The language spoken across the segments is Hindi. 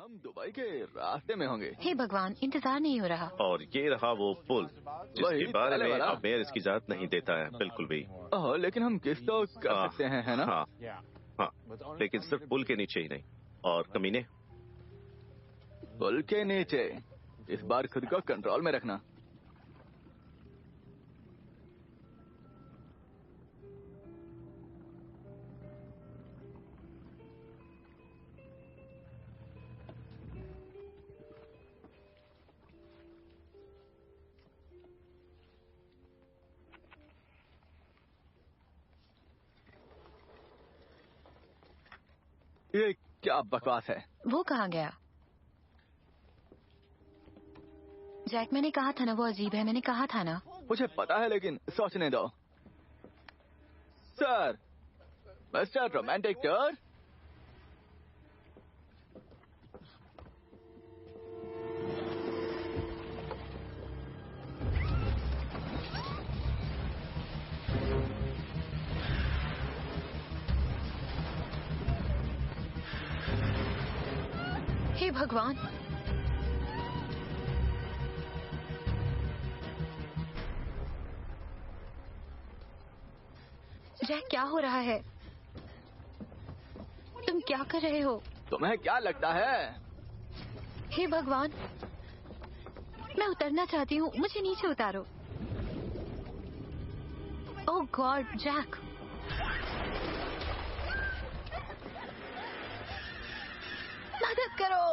हम दुबई के रास्ते में होंगे। हे भगवान, इंतजार नहीं हो रहा। और ये रहा वो पुल जिसके बारे में अमेर इसकी इजाजत नहीं देता है, बिल्कुल भी। लेकिन हम किस तो कर सकते हैं, है ना? हाँ, लेकिन सिर्फ पुल के नीचे ही नहीं। और कमीने, पुल के नीचे इस बार खुद को कंट्रोल में रखना। ये क्या बकवास है? वो कहाँ गया? जैक, मैंने कहा था ना वो अजीब है, मैंने कहा था ना। मुझे पता है, लेकिन सोचने दो। Sir, mister romantic tour. हे भगवान, जैक क्या हो रहा है? तुम क्या कर रहे हो? तुम्हें क्या लगता है? हे भगवान, मैं उतरना चाहती हूँ, मुझे नीचे उतारो। ओह गॉड, जैक। मदद करो।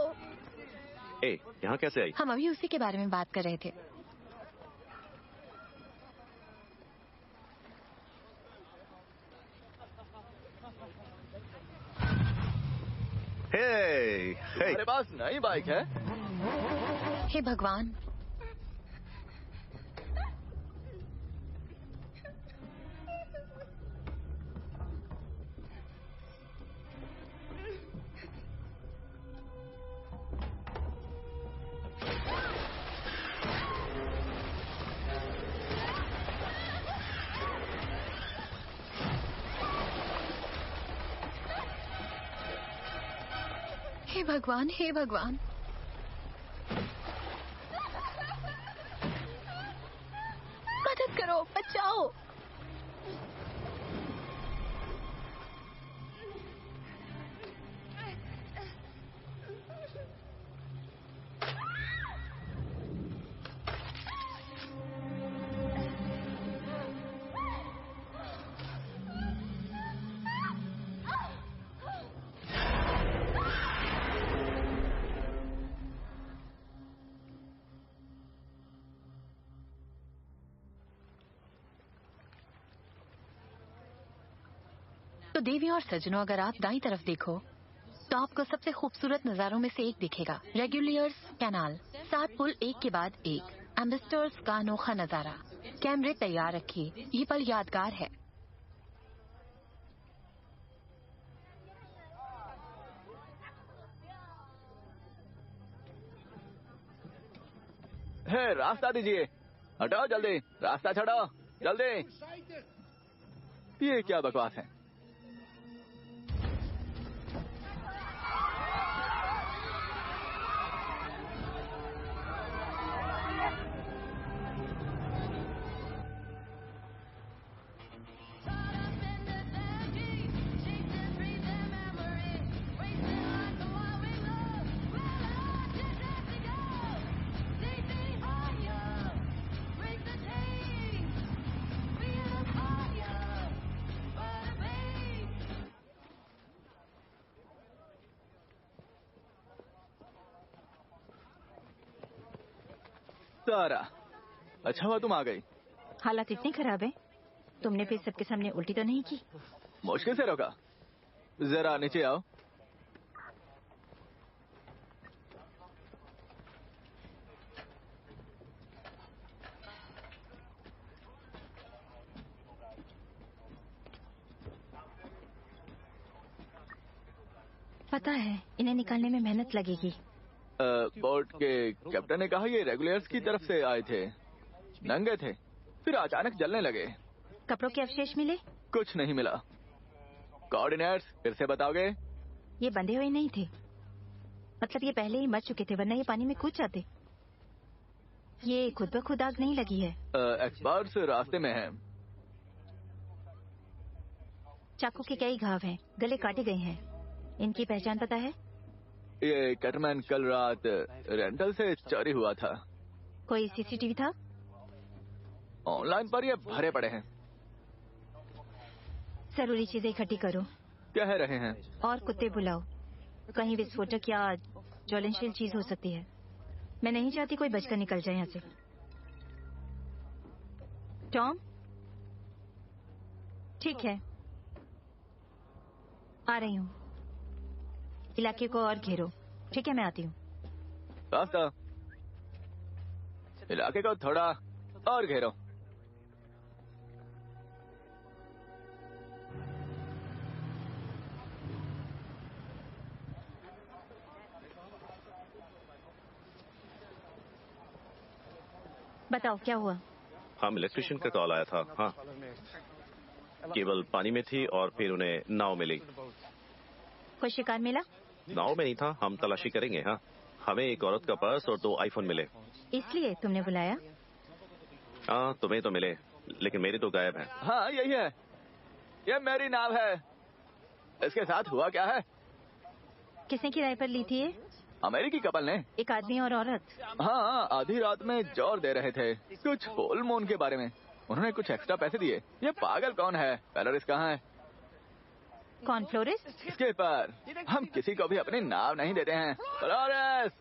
यहाँ कैसे आई? हम अभी उसी के बारे में बात कर रहे थे। मेरे पास नई बाइक है। हे भगवान, हे भगवान, हे भगवान। मदद करो, बचाओ। तो देवियों और सज्जनों, अगर आप दाईं तरफ देखो तो आपको सबसे खूबसूरत नजारों में से एक दिखेगा। रेगुलियर्स कैनाल, 7 पुल एक के बाद एक, एम्बेसडर्स का अनोखा नजारा। कैमरे तैयार रखिए, ये पल यादगार है। रास्ता दीजिए, हटाओ जल्दी, रास्ता छोड़ो जल्दी। ये क्या बकवास है? सारा, अच्छा हुआ तुम आ गई। हालात इतने खराब है, तुमने फिर सबके सामने उल्टी तो नहीं की? मुश्किल से रोका। जरा नीचे आओ। पता है, इन्हें निकालने में मेहनत लगेगी। बोट के कैप्टन ने कहा ये रेगुलर्स की तरफ से आए थे, नंगे थे, फिर अचानक जलने लगे। कपड़ों के अवशेष मिले? कुछ नहीं मिला। कोऑर्डिनेट्स फिर से बताओगे? ये बंधे हुए नहीं थे। मतलब ये पहले ही मर चुके थे, वरना ये पानी में कूद जाते। ये खुद ब खुद आग नहीं लगी है। एक्सपर्ट्स रास्ते में हैं। चाकू के कई घाव हैं, गले काटे गए हैं। इनकी पहचान पता है? ये कटमैन कल रात रेंटल से चोरी हुआ था। कोई सीसीटीवी था? ऑनलाइन पर ये भरे पड़े हैं। जरूरी चीजें इकट्ठी करो। कह रहे हैं और कुत्ते बुलाओ। कहीं विस्फोटक या ज्वलनशील चीज हो सकती है। मैं नहीं चाहती कोई बचकर निकल जाए यहाँ से। टॉम, ठीक है, आ रही हूँ। इलाके को और घेरो। ठीक है, मैं आती हूँ। रास्ता इलाके को थोड़ा और घेरो। बताओ क्या हुआ? हम इलेक्ट्रिशियन का कॉल आया था। हाँ, केवल पानी में थी और फिर उन्हें नाव मिली। कोई शिकार मिला? नाव में नहीं था, हम तलाशी करेंगे। हाँ, हमें एक औरत का पर्स और 2 आईफोन मिले। इसलिए तुमने बुलाया? हाँ, तुम्हें तो मिले, लेकिन मेरे तो गायब हैं। हाँ, यही है। ये मेरी नाव है। इसके साथ हुआ क्या है? किसने किराए पर ली थी ये? अमेरिकी कपल ने। एक आदमी और औरत? हाँ, आधी रात में जोर दे रहे थे कुछ फुल मून के बारे में। उन्होंने कुछ एक्स्ट्रा पैसे दिए। ये पागल कौन है? फ्लोरिस कहाँ है? कौन फ्लोरिस? इसके पर हम किसी को भी अपनी नाव नहीं देते हैं। फ्लोरिस!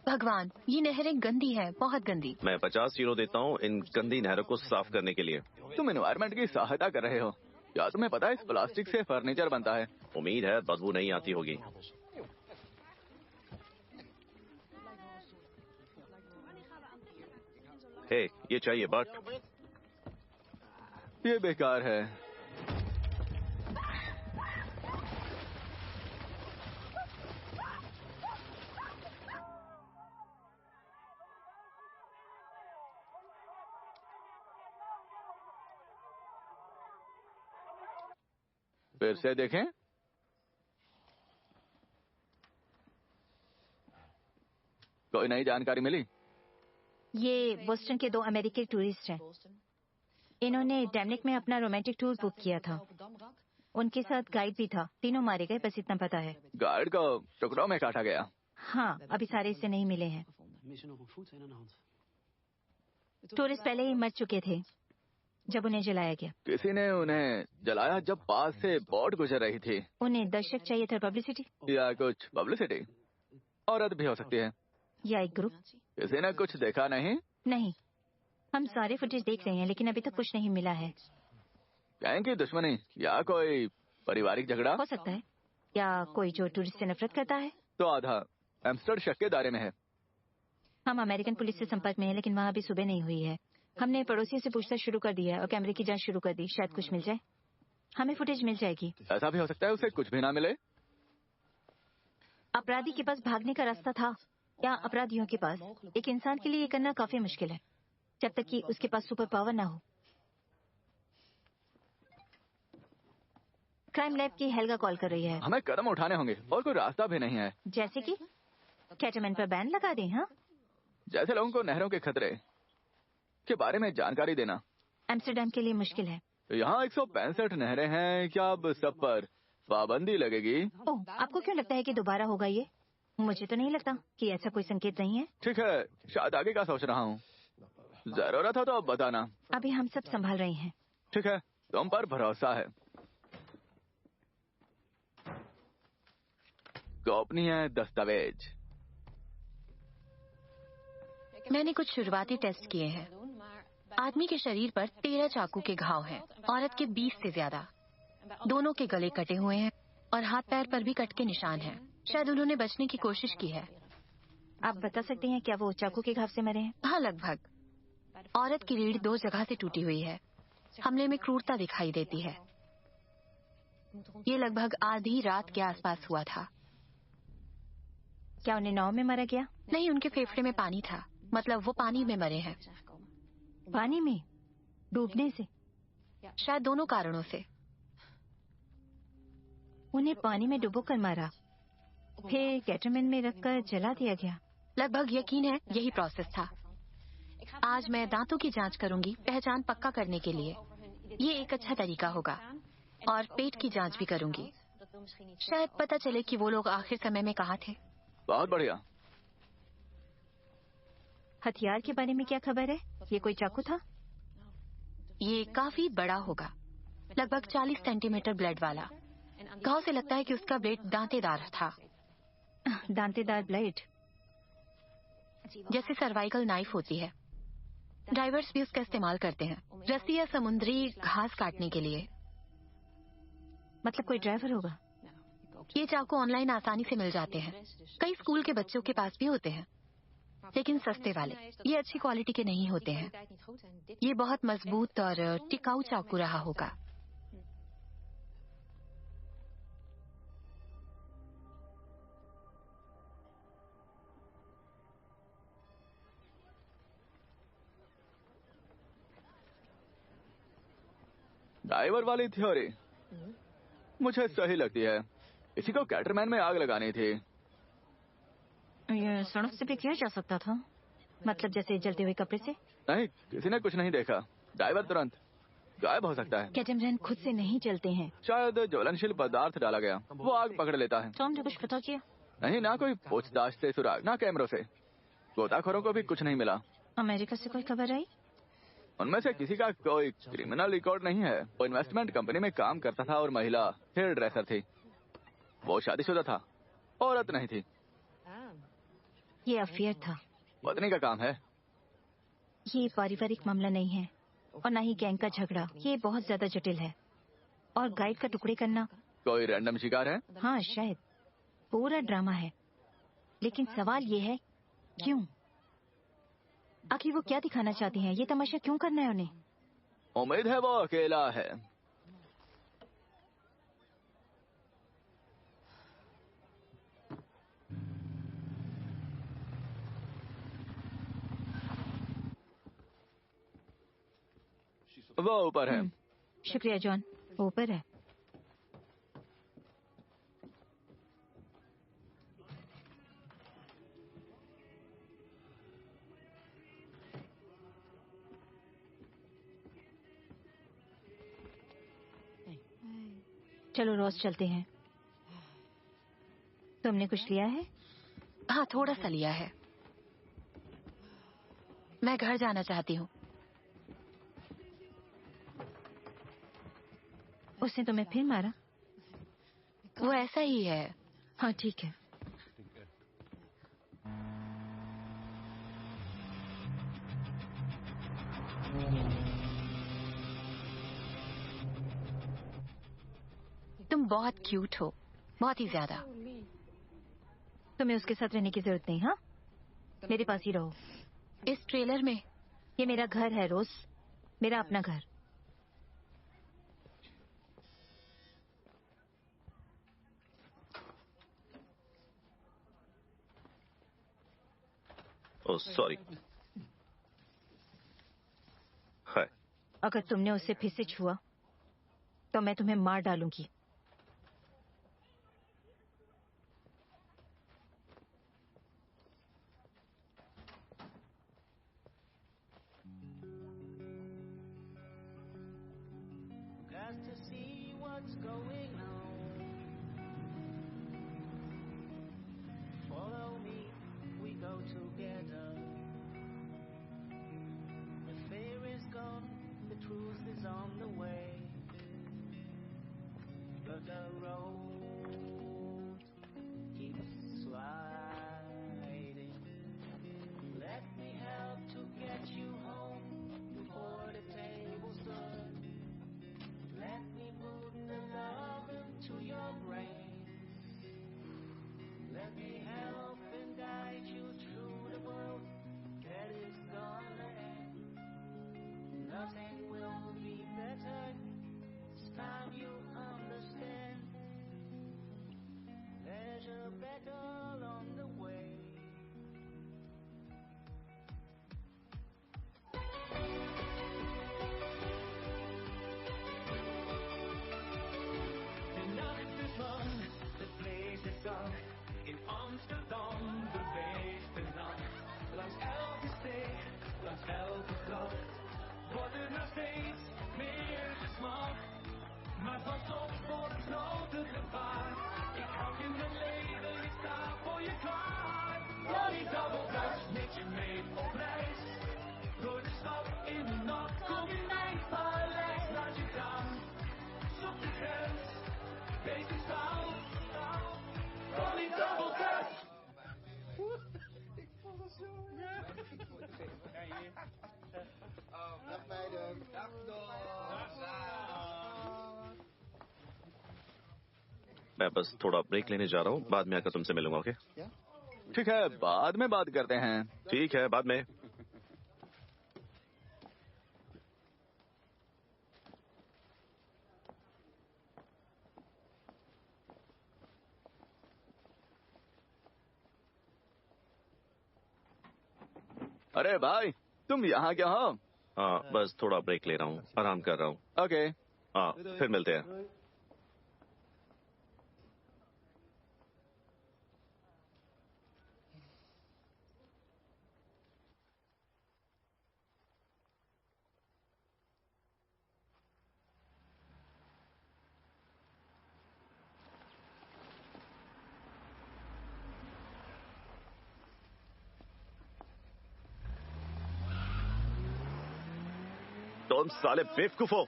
भगवान, ये नहरें गंदी है, बहुत गंदी। मैं 50 यूरो देता हूँ इन गंदी नहरों को साफ करने के लिए। तुम एनवायरमेंट की सहायता कर रहे हो। क्या तुम्हें पता है इस प्लास्टिक से फर्नीचर बनता है? उम्मीद है बदबू नहीं आती होगी। हे, ये चाहिए बट ये बेकार है। फिर से देखें। कोई नई जानकारी मिली? ये बोस्टन के 2 अमेरिकी टूरिस्ट हैं। इन्होंने डैमनिक में अपना रोमांटिक टूर बुक किया था। उनके साथ गाइड भी था। तीनों मारे गए, बस इतना पता है। गाइड को टुकड़ों में काटा गया। हाँ, अभी सारे इससे नहीं मिले हैं। टूरिस्ट पहले ही मर चुके थे जब उन्हें जलाया गया। किसी ने उन्हें जलाया जब पास से बोट गुजर रही थी। उन्हें दर्शक चाहिए था, पब्लिसिटी या कुछ पब्लिसिटी। औरत भी हो सकती है। या एक ग्रुप। किसी ने कुछ देखा नहीं? नहीं, हम सारे फुटेज देख रहे हैं, लेकिन अभी तक कुछ नहीं मिला है। गैंग की दुश्मनी या कोई पारिवारिक झगड़ा हो सकता है, या कोई जो टूरिस्ट से नफरत करता है। तो आधा एम्स्टर्ड शक के दायरे में है। हम अमेरिकन पुलिस से संपर्क में हैं, लेकिन वहाँ अभी सुबह नहीं हुई है। हमने पड़ोसियों से पूछताछ शुरू कर दी है और कैमरे की जांच शुरू कर दी। शायद कुछ मिल जाए। हमें फुटेज मिल जाएगी। ऐसा भी हो सकता है उसे कुछ भी ना मिले। अपराधी के पास भागने का रास्ता था, या अपराधियों के पास। एक इंसान के लिए ये करना काफी मुश्किल है, जब तक कि उसके पास सुपर पावर ना हो। क्राइम लैब की हेल्गा कॉल कर रही है। हमें कदम उठाने होंगे और कोई रास्ता भी नहीं है। जैसे कि कैटमैन पर बैन लगा दें? हाँ, जैसे लोगों को नहरों के खतरे के बारे में जानकारी देना। एम्स्टर्डम के लिए मुश्किल है। यहाँ 165 नहरें हैं। क्या अब सब पर पाबंदी लगेगी? ओह, आपको क्यों लगता है कि दोबारा होगा ये? मुझे तो नहीं लगता कि ऐसा कोई संकेत नहीं है। ठीक है, शायद आगे का सोच रहा हूँ। जरूरत हो तो अब बताना। अभी हम सब संभाल रहे हैं। ठीक है, तुम पर भरोसा है। गोपनीय दस्तावेज। मैंने कुछ शुरुआती टेस्ट किए हैं। आदमी के शरीर पर 13 चाकू के घाव हैं, औरत के 20 से ज्यादा। दोनों के गले कटे हुए हैं और हाथ पैर पर भी कट के निशान हैं। शायद उन्होंने बचने की कोशिश की है। आप बता सकते हैं क्या वो चाकू के घाव से मरे हैं? हाँ, लगभग। औरत की रीढ़ 2 जगह से टूटी हुई है। हमले में क्रूरता दिखाई देती है। ये लगभग आधी रात के आसपास हुआ था। क्या उन्हें नाव में मारा गया? नहीं, उनके फेफड़े में पानी था। मतलब वो पानी में मरे हैं। पानी में डूबने से? शायद दोनों कारणों से। उन्हें पानी में डुबोकर मारा, फिर कैटरमैन में रखकर जला दिया गया। लगभग यकीन है यही प्रोसेस था। आज मैं दांतों की जांच करूंगी पहचान पक्का करने के लिए। ये एक अच्छा तरीका होगा। और पेट की जांच भी करूंगी। शायद पता चले कि वो लोग आखिर समय में कहाँ थे। बहुत बढ़िया। हथियार के बारे में क्या खबर है? ये कोई चाकू था? ये काफी बड़ा होगा, लगभग 40 सेंटीमीटर ब्लेड वाला। घाव से लगता है कि उसका ब्लेड दांतेदार था। दांतेदार ब्लेड? जैसे सर्वाइकल नाइफ होती है। ड्राइवर्स भी उसका इस्तेमाल करते हैं, रस्सी या समुद्री घास काटने के लिए। मतलब कोई ड्राइवर होगा? ये चाकू ऑनलाइन आसानी से मिल जाते हैं। कई स्कूल के बच्चों के पास भी होते हैं, लेकिन सस्ते वाले। ये अच्छी क्वालिटी के नहीं होते हैं। ये बहुत मजबूत और टिकाऊ चाकू रहा होगा। ड्राइवर वाली थ्योरी मुझे सही लगती है। इसी को कैटरमैन में आग लगानी थी। ये सड़क से भी किया जा सकता था, मतलब जैसे जलते हुए कपड़े से? नहीं, किसी ने कुछ नहीं देखा। ड्राइवर तुरंत गायब हो सकता है। कैटरमैन खुद से नहीं चलते हैं। शायद ज्वलनशील पदार्थ डाला गया, वो आग पकड़ लेता है। टॉम ने कुछ पता किया? नहीं, ना कोई पूछताछ से सुराग, ना कैमरों से। गोताखोरों को भी कुछ नहीं मिला। अमेरिका से कोई खबर आई? उनमें से किसी का कोई क्रिमिनल रिकॉर्ड नहीं है। वो इन्वेस्टमेंट कंपनी में काम करता था और महिला हेयर ड्रेसर थी। वो शादीशुदा था, औरत नहीं थी। ये अफेयर था। पत्नी का काम है। ये पारिवारिक मामला नहीं है और ना ही गैंग का झगड़ा। ये बहुत ज्यादा जटिल है। और गाइड का टुकड़े करना? कोई रैंडम शिकार है? हाँ शायद। पूरा ड्रामा है। लेकिन सवाल ये है, क्यों? आखिर वो क्या दिखाना चाहती हैं? ये तमाशा क्यों करना है उन्हें? उम्मीद है वो अकेला है। वो ऊपर है। शुक्रिया जॉन, ऊपर है। चलो रोज चलते हैं। तुमने कुछ लिया है? हाँ, थोड़ा सा लिया है। मैं घर जाना चाहती हूँ। उसने तुम्हें फिर मारा? वो ऐसा ही है। हाँ ठीक है। तुम बहुत क्यूट हो, बहुत ही ज्यादा। तुम्हें उसके साथ रहने की जरूरत नहीं। हाँ, मेरे पास ही रहो। इस ट्रेलर में? ये मेरा घर है रोज, मेरा अपना घर। Oh sorry. हाय। अगर तुमने उसे फिर से छुआ तो मैं तुम्हें मार डालूंगी। मैं बस थोड़ा ब्रेक लेने जा रहा हूँ, बाद में आकर तुमसे मिलूंगा। ओके ठीक है, बाद में बात करते हैं। ठीक है, बाद में। अरे भाई, तुम यहाँ क्या हो? हाँ, बस थोड़ा ब्रेक ले रहा हूँ, आराम कर रहा हूँ। ओके। हाँ, फिर मिलते हैं। तुम साले बेवकूफ हो।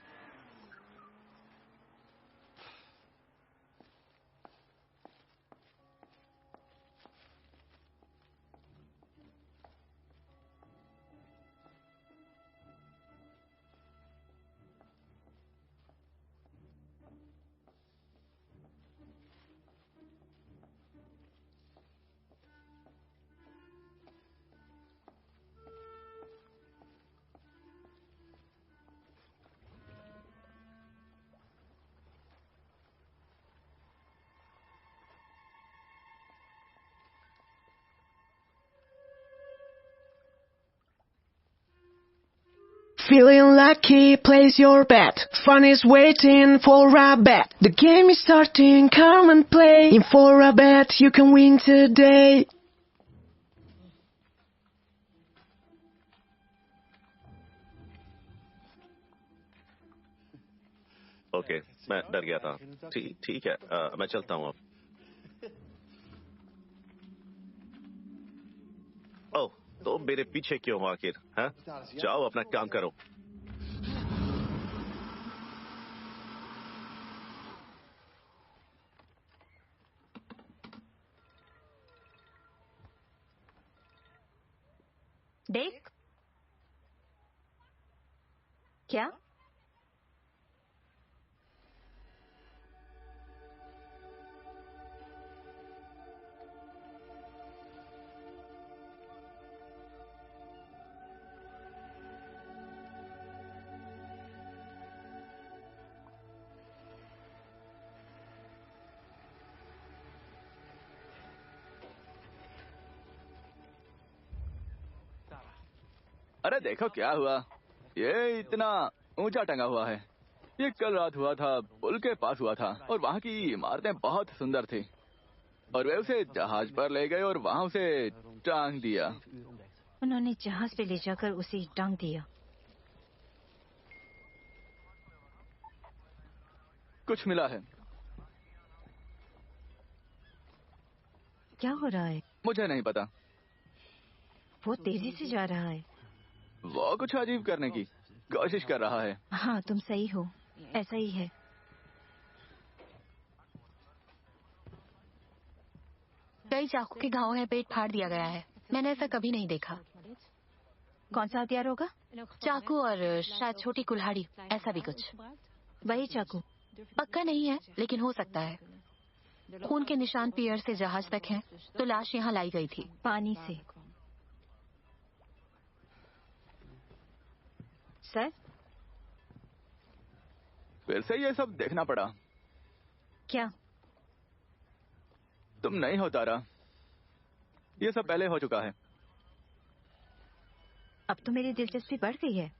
Feeling lucky, place your bet. Fun is waiting for a bet. The game is starting, come and play. In for a bet, you can win today. Okay, मैं डर गया था। ठीक है, मैं चलता हूँ अब। ओह, तो मेरे पीछे क्यों हो आखिर? हाँ, जाओ अपना काम करो। देख, क्या? अरे देखो क्या हुआ, ये इतना ऊंचा टंगा हुआ है। ये कल रात हुआ था, पुल के पास हुआ था, और वहाँ की इमारतें बहुत सुंदर थी। और वे उसे जहाज पर ले गए और वहाँ उसे टांग दिया। उन्होंने जहाज पे ले जाकर उसे टांग दिया। कुछ मिला है? क्या हो रहा है? मुझे नहीं पता। वो तेजी से जा रहा है। वो कुछ अजीब करने की कोशिश कर रहा है। हाँ, तुम सही हो, ऐसा ही है। कई चाकू के घावों में पेट फाड़ दिया गया है। मैंने ऐसा कभी नहीं देखा। कौन सा हथियार होगा? चाकू और शायद छोटी कुल्हाड़ी, ऐसा भी कुछ। वही चाकू। पक्का नहीं है, लेकिन हो सकता है। खून के निशान पियर से जहाज तक हैं, तो लाश यहाँ लाई गई थी। पानी से। सर, फिर से ये सब देखना पड़ा। क्या? तुम नहीं हो तारा, ये सब पहले हो चुका है। अब तो मेरी दिलचस्पी बढ़ गई है।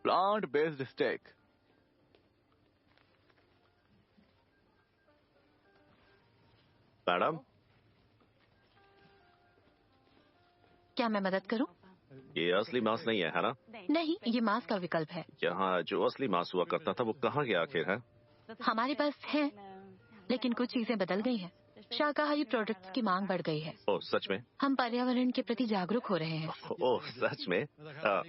Plant based stake. मैडम, क्या मैं मदद करूं? ये असली मांस नहीं है ना? नहीं, ये मांस का विकल्प है। यहाँ जो असली मांस हुआ करता था वो कहाँ गया आखिर है? हमारे पास है, लेकिन कुछ चीजें बदल गई हैं। शाकाहारी प्रोडक्ट्स की मांग बढ़ गई है। ओह, सच में? हम पर्यावरण के प्रति जागरूक हो रहे हैं। ओह, सच में?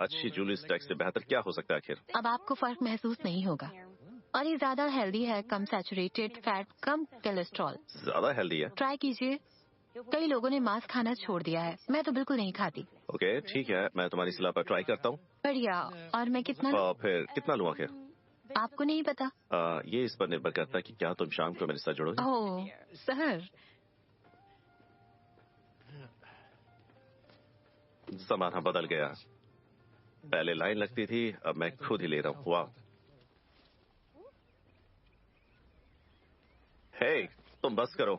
अच्छी जूली स्टेक से बेहतर क्या हो सकता है आखिर? अब आपको फर्क महसूस नहीं होगा, और ये ज्यादा हेल्दी है, कम सैचुरेटेड फैट, कम कोलेस्ट्रॉल। ज्यादा हेल्दी है। ट्राई कीजिए। कई लोगों ने मांस खाना छोड़ दिया है, मैं तो बिल्कुल नहीं खाती। ओके ठीक है, मैं तुम्हारी सलाह पर ट्राई करता हूँ। बढ़िया। और मैं कितना लूं? फिर कितना लूँ आखिर? आपको नहीं पता? ये इस पर निर्भर करता है कि क्या तुम शाम को मेरे साथ जुड़ोगे। ओह सर, जमाना बदल गया। पहले लाइन लगती थी, अब मैं खुद ही ले रहा हूँ। वाह। हे, तुम बस करो,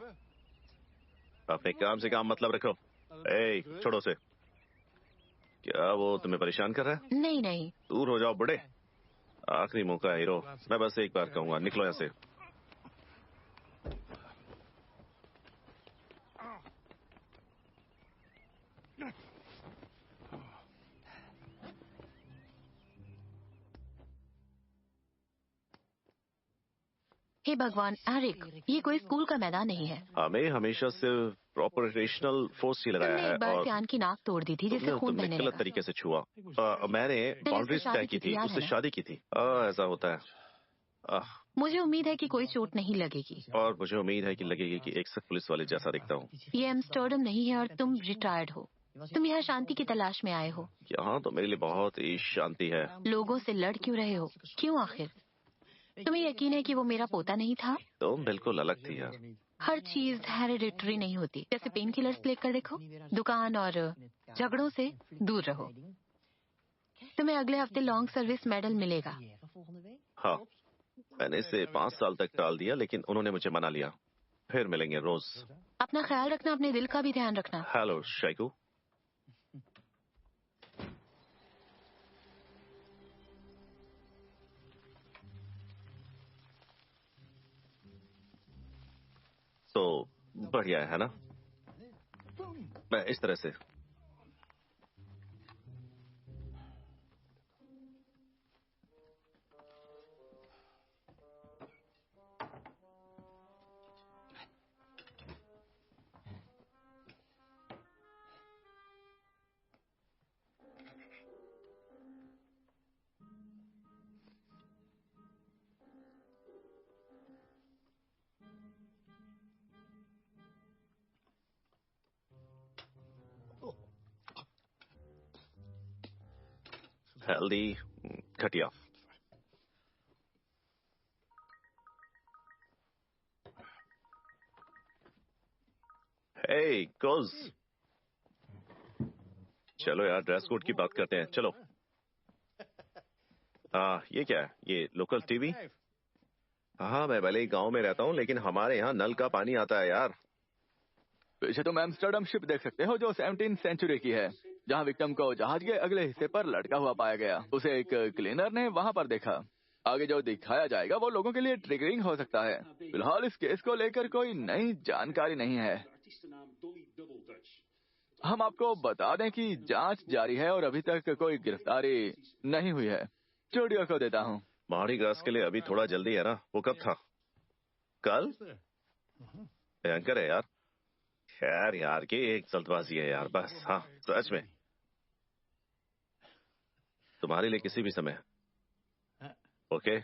अपने काम से काम मतलब रखो। ए, छोड़ो से। क्या वो तुम्हें परेशान कर रहा है? नहीं नहीं। दूर हो जाओ बुढ़े। आखिरी मौका है हीरो, मैं बस एक बार कहूंगा, निकलो यहाँ से। हे भगवान एरिक, ये कोई स्कूल का मैदान नहीं है। हमें हमेशा सिर्फ प्रोपोर्शनल फोर्स ही लगाया तुमने है एक बार और सियान की नाक तोड़ दी थी जिससे खून तुमने बहने गलत लगा। तरीके से छुआ। मैंने बाउंड्रीज शादी तय की की थी, थी, याद उससे है ना? शादी की थी। ऐसा होता है। मुझे उम्मीद है कि कोई चोट नहीं लगेगी। और मुझे उम्मीद है कि लगेगी कि एक सख्त पुलिस वाले जैसा दिखता हूँ। ये एम्स्टर्डम नहीं है और तुम रिटायर्ड हो। तुम यहाँ शांति की तलाश में आए हो। यहाँ तो मेरे लिए बहुत ही शांति है। लोगों से लड़ क्यों रहे हो? क्यों आखिर? तुम्हें यकीन है कि वो मेरा पोता नहीं था? तुम बिल्कुल अलग थी यार। हर चीज हेरिडिटरी नहीं होती। जैसे पेन किलर्स लेकर देखो। दुकान और झगड़ों से दूर रहो। तुम्हें अगले हफ्ते लॉन्ग सर्विस मेडल मिलेगा। हाँ, मैंने इसे 5 साल तक टाल दिया, लेकिन उन्होंने मुझे मना लिया। फिर मिलेंगे रोज। अपना ख्याल रखना, अपने दिल का भी ध्यान रखना। हेलो शाइकू। तो बढ़िया है ना? मैं इस तरह से। हेल्दी, घटिया। हे कोज, चलो यार ड्रेस कोड की बात करते हैं। चलो। ये क्या है? ये लोकल टीवी? हाँ, मैं भले ही गांव में रहता हूँ, लेकिन हमारे यहाँ नल का पानी आता है यार। पीछे तुम एम्स्टर्डम शिप देख सकते हो जो 17वीं सेंचुरी की है, जहाँ विक्टिम को जहाज के अगले हिस्से पर लटका हुआ पाया गया। उसे एक क्लीनर ने वहाँ पर देखा। आगे जो दिखाया जाएगा वो लोगों के लिए ट्रिगरिंग हो सकता है। फिलहाल इस केस को लेकर कोई नई जानकारी नहीं है। हम आपको बता दें कि जांच जारी है और अभी तक कोई गिरफ्तारी नहीं हुई है। स्टूडियो को देता हूँ। मार्डी ग्रास के लिए अभी थोड़ा जल्दी है ना? वो कब था? कल? भयंकर है यार। खैर यार, की एक जल्दबाजी है यार, बस। हाँ सच में, तुम्हारे लिए किसी भी समय। ओके।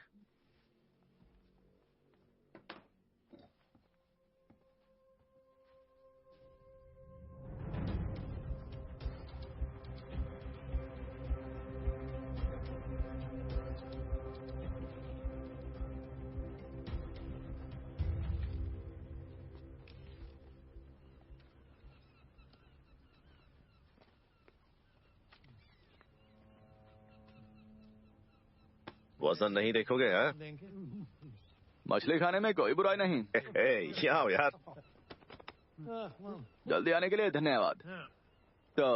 वजन नहीं देखोगे? यार मछली खाने में कोई बुराई नहीं। क्या हो यार? जल्दी आने के लिए धन्यवाद। तो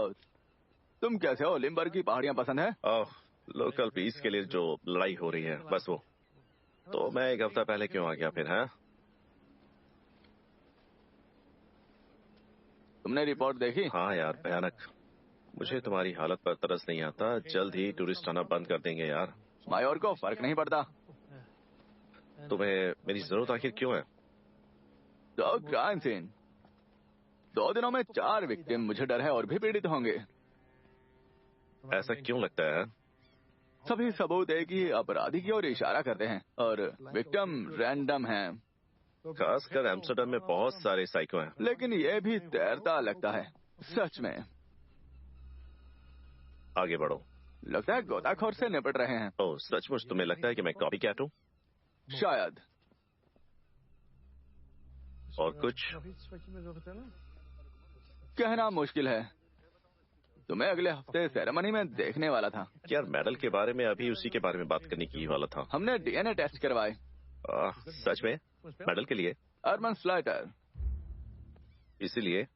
तुम कैसे हो? लिम्बर की पहाड़ियाँ पसंद है? लोकल पीस के लिए जो लड़ाई हो रही है, बस वो। तो मैं एक हफ्ता पहले क्यों आ गया फिर? है तुमने रिपोर्ट देखी? हाँ यार, भयानक। मुझे तुम्हारी हालत पर तरस नहीं आता। जल्द ही टूरिस्ट आना बंद कर देंगे यार। मायोर को फर्क नहीं पड़ता। तुम्हें मेरी जरूरत आखिर क्यों है? तो क्राइम सीन। 2 दिनों में 4 विक्टिम। मुझे डर है और भी पीड़ित होंगे। ऐसा क्यों लगता है? सभी सबूत एक ही अपराधी की ओर इशारा करते हैं और विक्टिम रैंडम है। खासकर एम्स्टर्डम में बहुत सारे साइको हैं। लेकिन ये भी तैरता लगता है। सच में आगे बढ़ो। लगता है गोताखोर से निपट रहे हैं। ओह, सचमुच तुम्हें लगता है कि मैं कॉपी कैट हूँ? शायद। और कुछ कहना मुश्किल है। तुम्हें अगले हफ्ते सेरेमनी में देखने वाला था। यार, मेडल के बारे में अभी उसी के बारे में बात करने की वाला था। हमने डीएनए टेस्ट करवाए। सच में? मेडल के लिए? अर्बन स्लाइटर। इसीलिए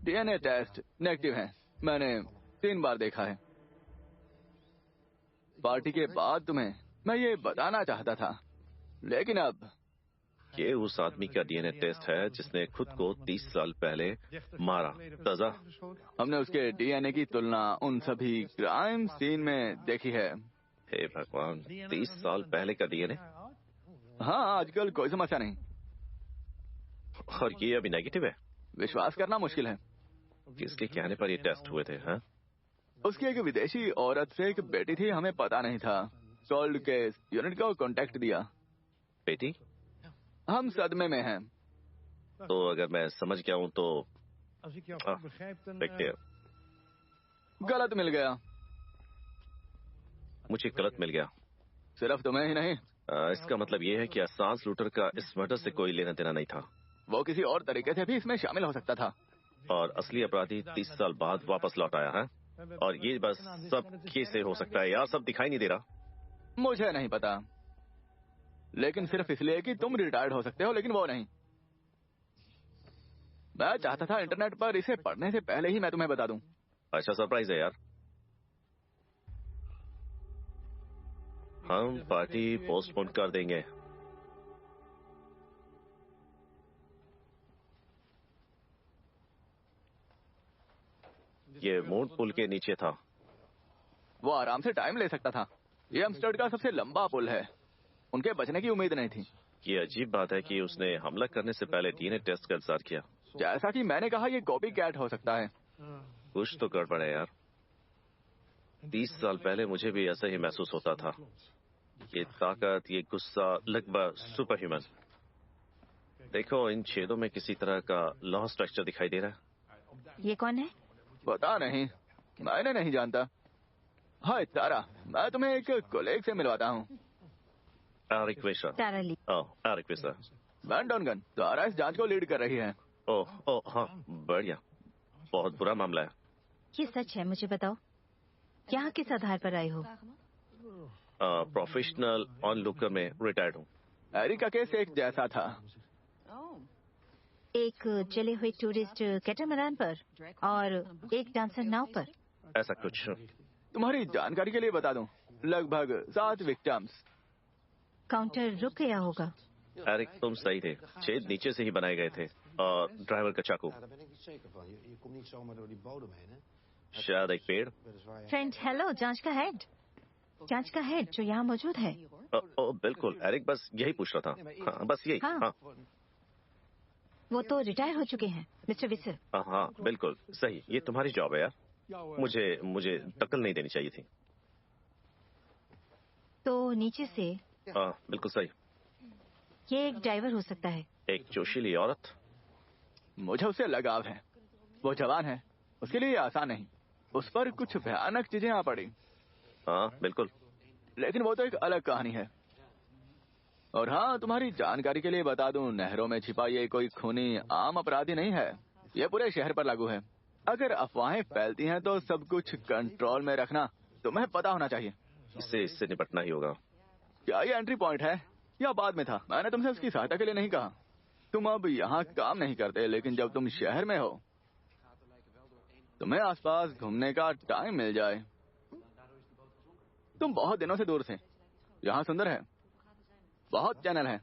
डीएनए टेस्ट नेगेटिव है। मैंने 3 बार देखा है। पार्टी के बाद तुम्हें मैं ये बताना चाहता था, लेकिन अब ये उस आदमी का डीएनए टेस्ट है जिसने खुद को 30 साल पहले मारा। ताजा। हमने उसके डीएनए की तुलना उन सभी क्राइम सीन में देखी है। हे भगवान, 30 साल पहले का डीएनए? हाँ, आजकल कोई समस्या नहीं। और ये अभी नेगेटिव है? विश्वास करना मुश्किल है। किसके कहने पर ये टेस्ट हुए थे? हाँ, उसकी एक विदेशी औरत से एक बेटी थी, हमें पता नहीं था। कोल्ड केस यूनिट को कांटेक्ट दिया। बेटी? हम सदमे में हैं। तो अगर मैं समझ गया हूँ तो देखते हैं। गलत मिल गया। मुझे गलत मिल गया। सिर्फ तुम्हें ही नहीं। इसका मतलब ये है कि असांज लूटर का इस मर्डर से कोई लेना देना नहीं था। वो किसी और तरीके से भी इसमें शामिल हो सकता था। और असली अपराधी 30 साल बाद वापस लौट आया है। और ये बस सब कैसे हो सकता है यार? सब दिखाई नहीं दे रहा। मुझे नहीं पता, लेकिन सिर्फ इसलिए कि तुम रिटायर्ड हो सकते हो, लेकिन वो नहीं। मैं चाहता था इंटरनेट पर इसे पढ़ने से पहले ही मैं तुम्हें बता दूं। अच्छा सरप्राइज है यार। हम पार्टी पोस्टपोन कर देंगे। ये मून पुल के नीचे था। वो आराम से टाइम ले सकता था। ये एम्स्टर्ड का सबसे लंबा पुल है। उनके बचने की उम्मीद नहीं थी। ये अजीब बात है कि उसने हमला करने से पहले डीएनए टेस्ट का इंतजार किया। जैसा कि मैंने कहा, ये कॉपी कैट हो सकता है। कुछ तो गड़बड़ है यार। 30 साल पहले मुझे भी ऐसा ही महसूस होता था। ये ताकत, ये गुस्सा, लगभग सुपर ह्यूमन। देखो, इन छेदों में किसी तरह का लॉ स्ट्रक्चर दिखाई दे रहा है। ये कौन है? पता नहीं, मैंने नहीं जानता। हाय तारा, मैं तुम्हें एक कोलेग से मिलवाता हूँ। एरिक वेशर। तारा ली। ओह, एरिक वेशर। वैन डॉनगन। तारा इस जांच को लीड कर रही है। ओह हाँ, बढ़िया। बहुत बुरा मामला है। ये सच है, मुझे बताओ, यहाँ किस आधार पर आए हो? प्रोफेशनल ऑन लुकर में रिटायर्ड हूँ। एरिक का केस एक जैसा था। एक जले हुए टूरिस्ट कैटामरान पर और एक डांसर नाव पर। ऐसा कुछ। तुम्हारी जानकारी के लिए बता दूं, लगभग 7 विक्टिम्स। काउंटर रुक गया होगा। एरिक, तुम सही थे। छेद नीचे से ही बनाए गए थे। और ड्राइवर का चाकू शायद एक पेड़। फ्रेंड, हेलो, जांच का हेड जो यहाँ मौजूद है। बिल्कुल एरिक, बस यही पूछ रहा था। हाँ, बस यही। हाँ। वो तो रिटायर हो चुके हैं, मिस्टर विसर। हाँ, बिल्कुल सही। ये तुम्हारी जॉब है यार। मुझे दखल नहीं देनी चाहिए थी। तो नीचे से। बिल्कुल सही। ये एक ड्राइवर हो सकता है। एक जोशीली औरत। मुझे उससे लगाव है। वो जवान है, उसके लिए आसान नहीं। उस पर कुछ भयानक चीजें आ पड़ी। हाँ बिल्कुल। लेकिन वो तो एक अलग कहानी है। और हाँ, तुम्हारी जानकारी के लिए बता दूं, नहरों में छिपा ये कोई खूनी आम अपराधी नहीं है। ये पूरे शहर पर लागू है। अगर अफवाहें फैलती हैं तो सब कुछ कंट्रोल में रखना तुम्हें पता होना चाहिए। इससे निपटना ही होगा। क्या ये एंट्री पॉइंट है या बाद में था? मैंने तुमसे उसकी सहायता के लिए नहीं कहा। तुम अब यहाँ काम नहीं करते, लेकिन जब तुम शहर में हो, तुम्हें आसपास घूमने का टाइम मिल जाए। तुम बहुत दिनों से दूर थे। यहाँ सुंदर है, बहुत चैनल है।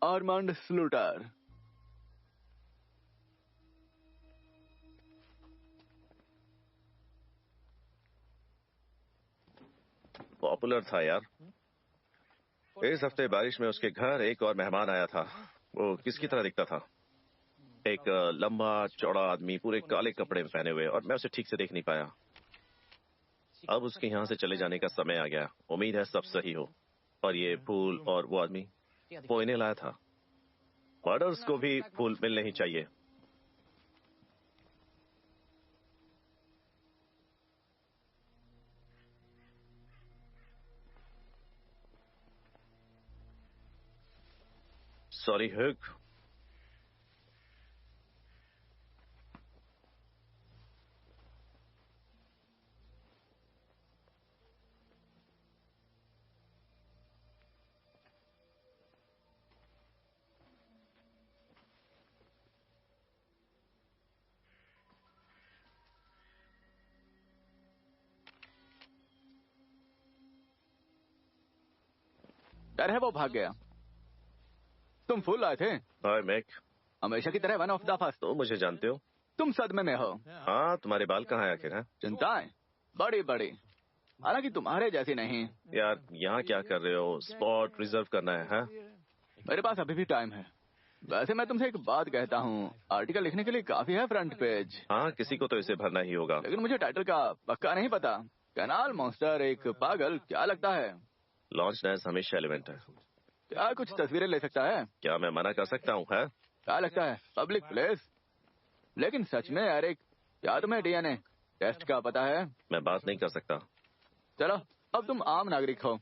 आर्मांड स्लूटर। रेगुलर था यार। इस हफ्ते बारिश में उसके घर एक और मेहमान आया था। वो किसकी तरह दिखता था? एक लंबा चौड़ा आदमी, पूरे काले कपड़े पहने हुए, और मैं उसे ठीक से देख नहीं पाया। अब उसके यहाँ से चले जाने का समय आ गया। उम्मीद है सब सही हो। और ये फूल और वो आदमी, वो इन्हें लाया था। मर्डर्स को भी फूल मिलने ही चाहिए। Sorry hook. डर है वो भाग गया। तुम फूल लाए थे? हाय मैक। हमेशा की तरह वन ऑफ द फर्स्ट। तो मुझे जानते हो? तुम सदमे में हो। हाँ, तुम्हारे बाल कहाँ है आखिर? है चिंताएं बड़ी बड़ी, हालांकि तुम्हारे जैसी नहीं। यार, यहाँ क्या कर रहे हो? स्पॉट रिजर्व करना है? मेरे पास अभी भी टाइम है। वैसे मैं तुमसे एक बात कहता हूँ, आर्टिकल लिखने के लिए काफी है फ्रंट पेज। हाँ, किसी को तो इसे भरना ही होगा। लेकिन मुझे टाइटल का पक्का नहीं पता। कैनाल मॉन्स्टर एक पागल, क्या लगता है? लॉन्च नैस हमेशा एलिमेंट है। क्या कुछ तस्वीरें ले सकता है? क्या मैं मना कर सकता हूँ? है क्या लगता है? Public place. लेकिन सच में एरिक, क्या तुम्हें डीएनए टेस्ट का पता है? मैं बात नहीं कर सकता। चलो, अब तुम आम नागरिक हो,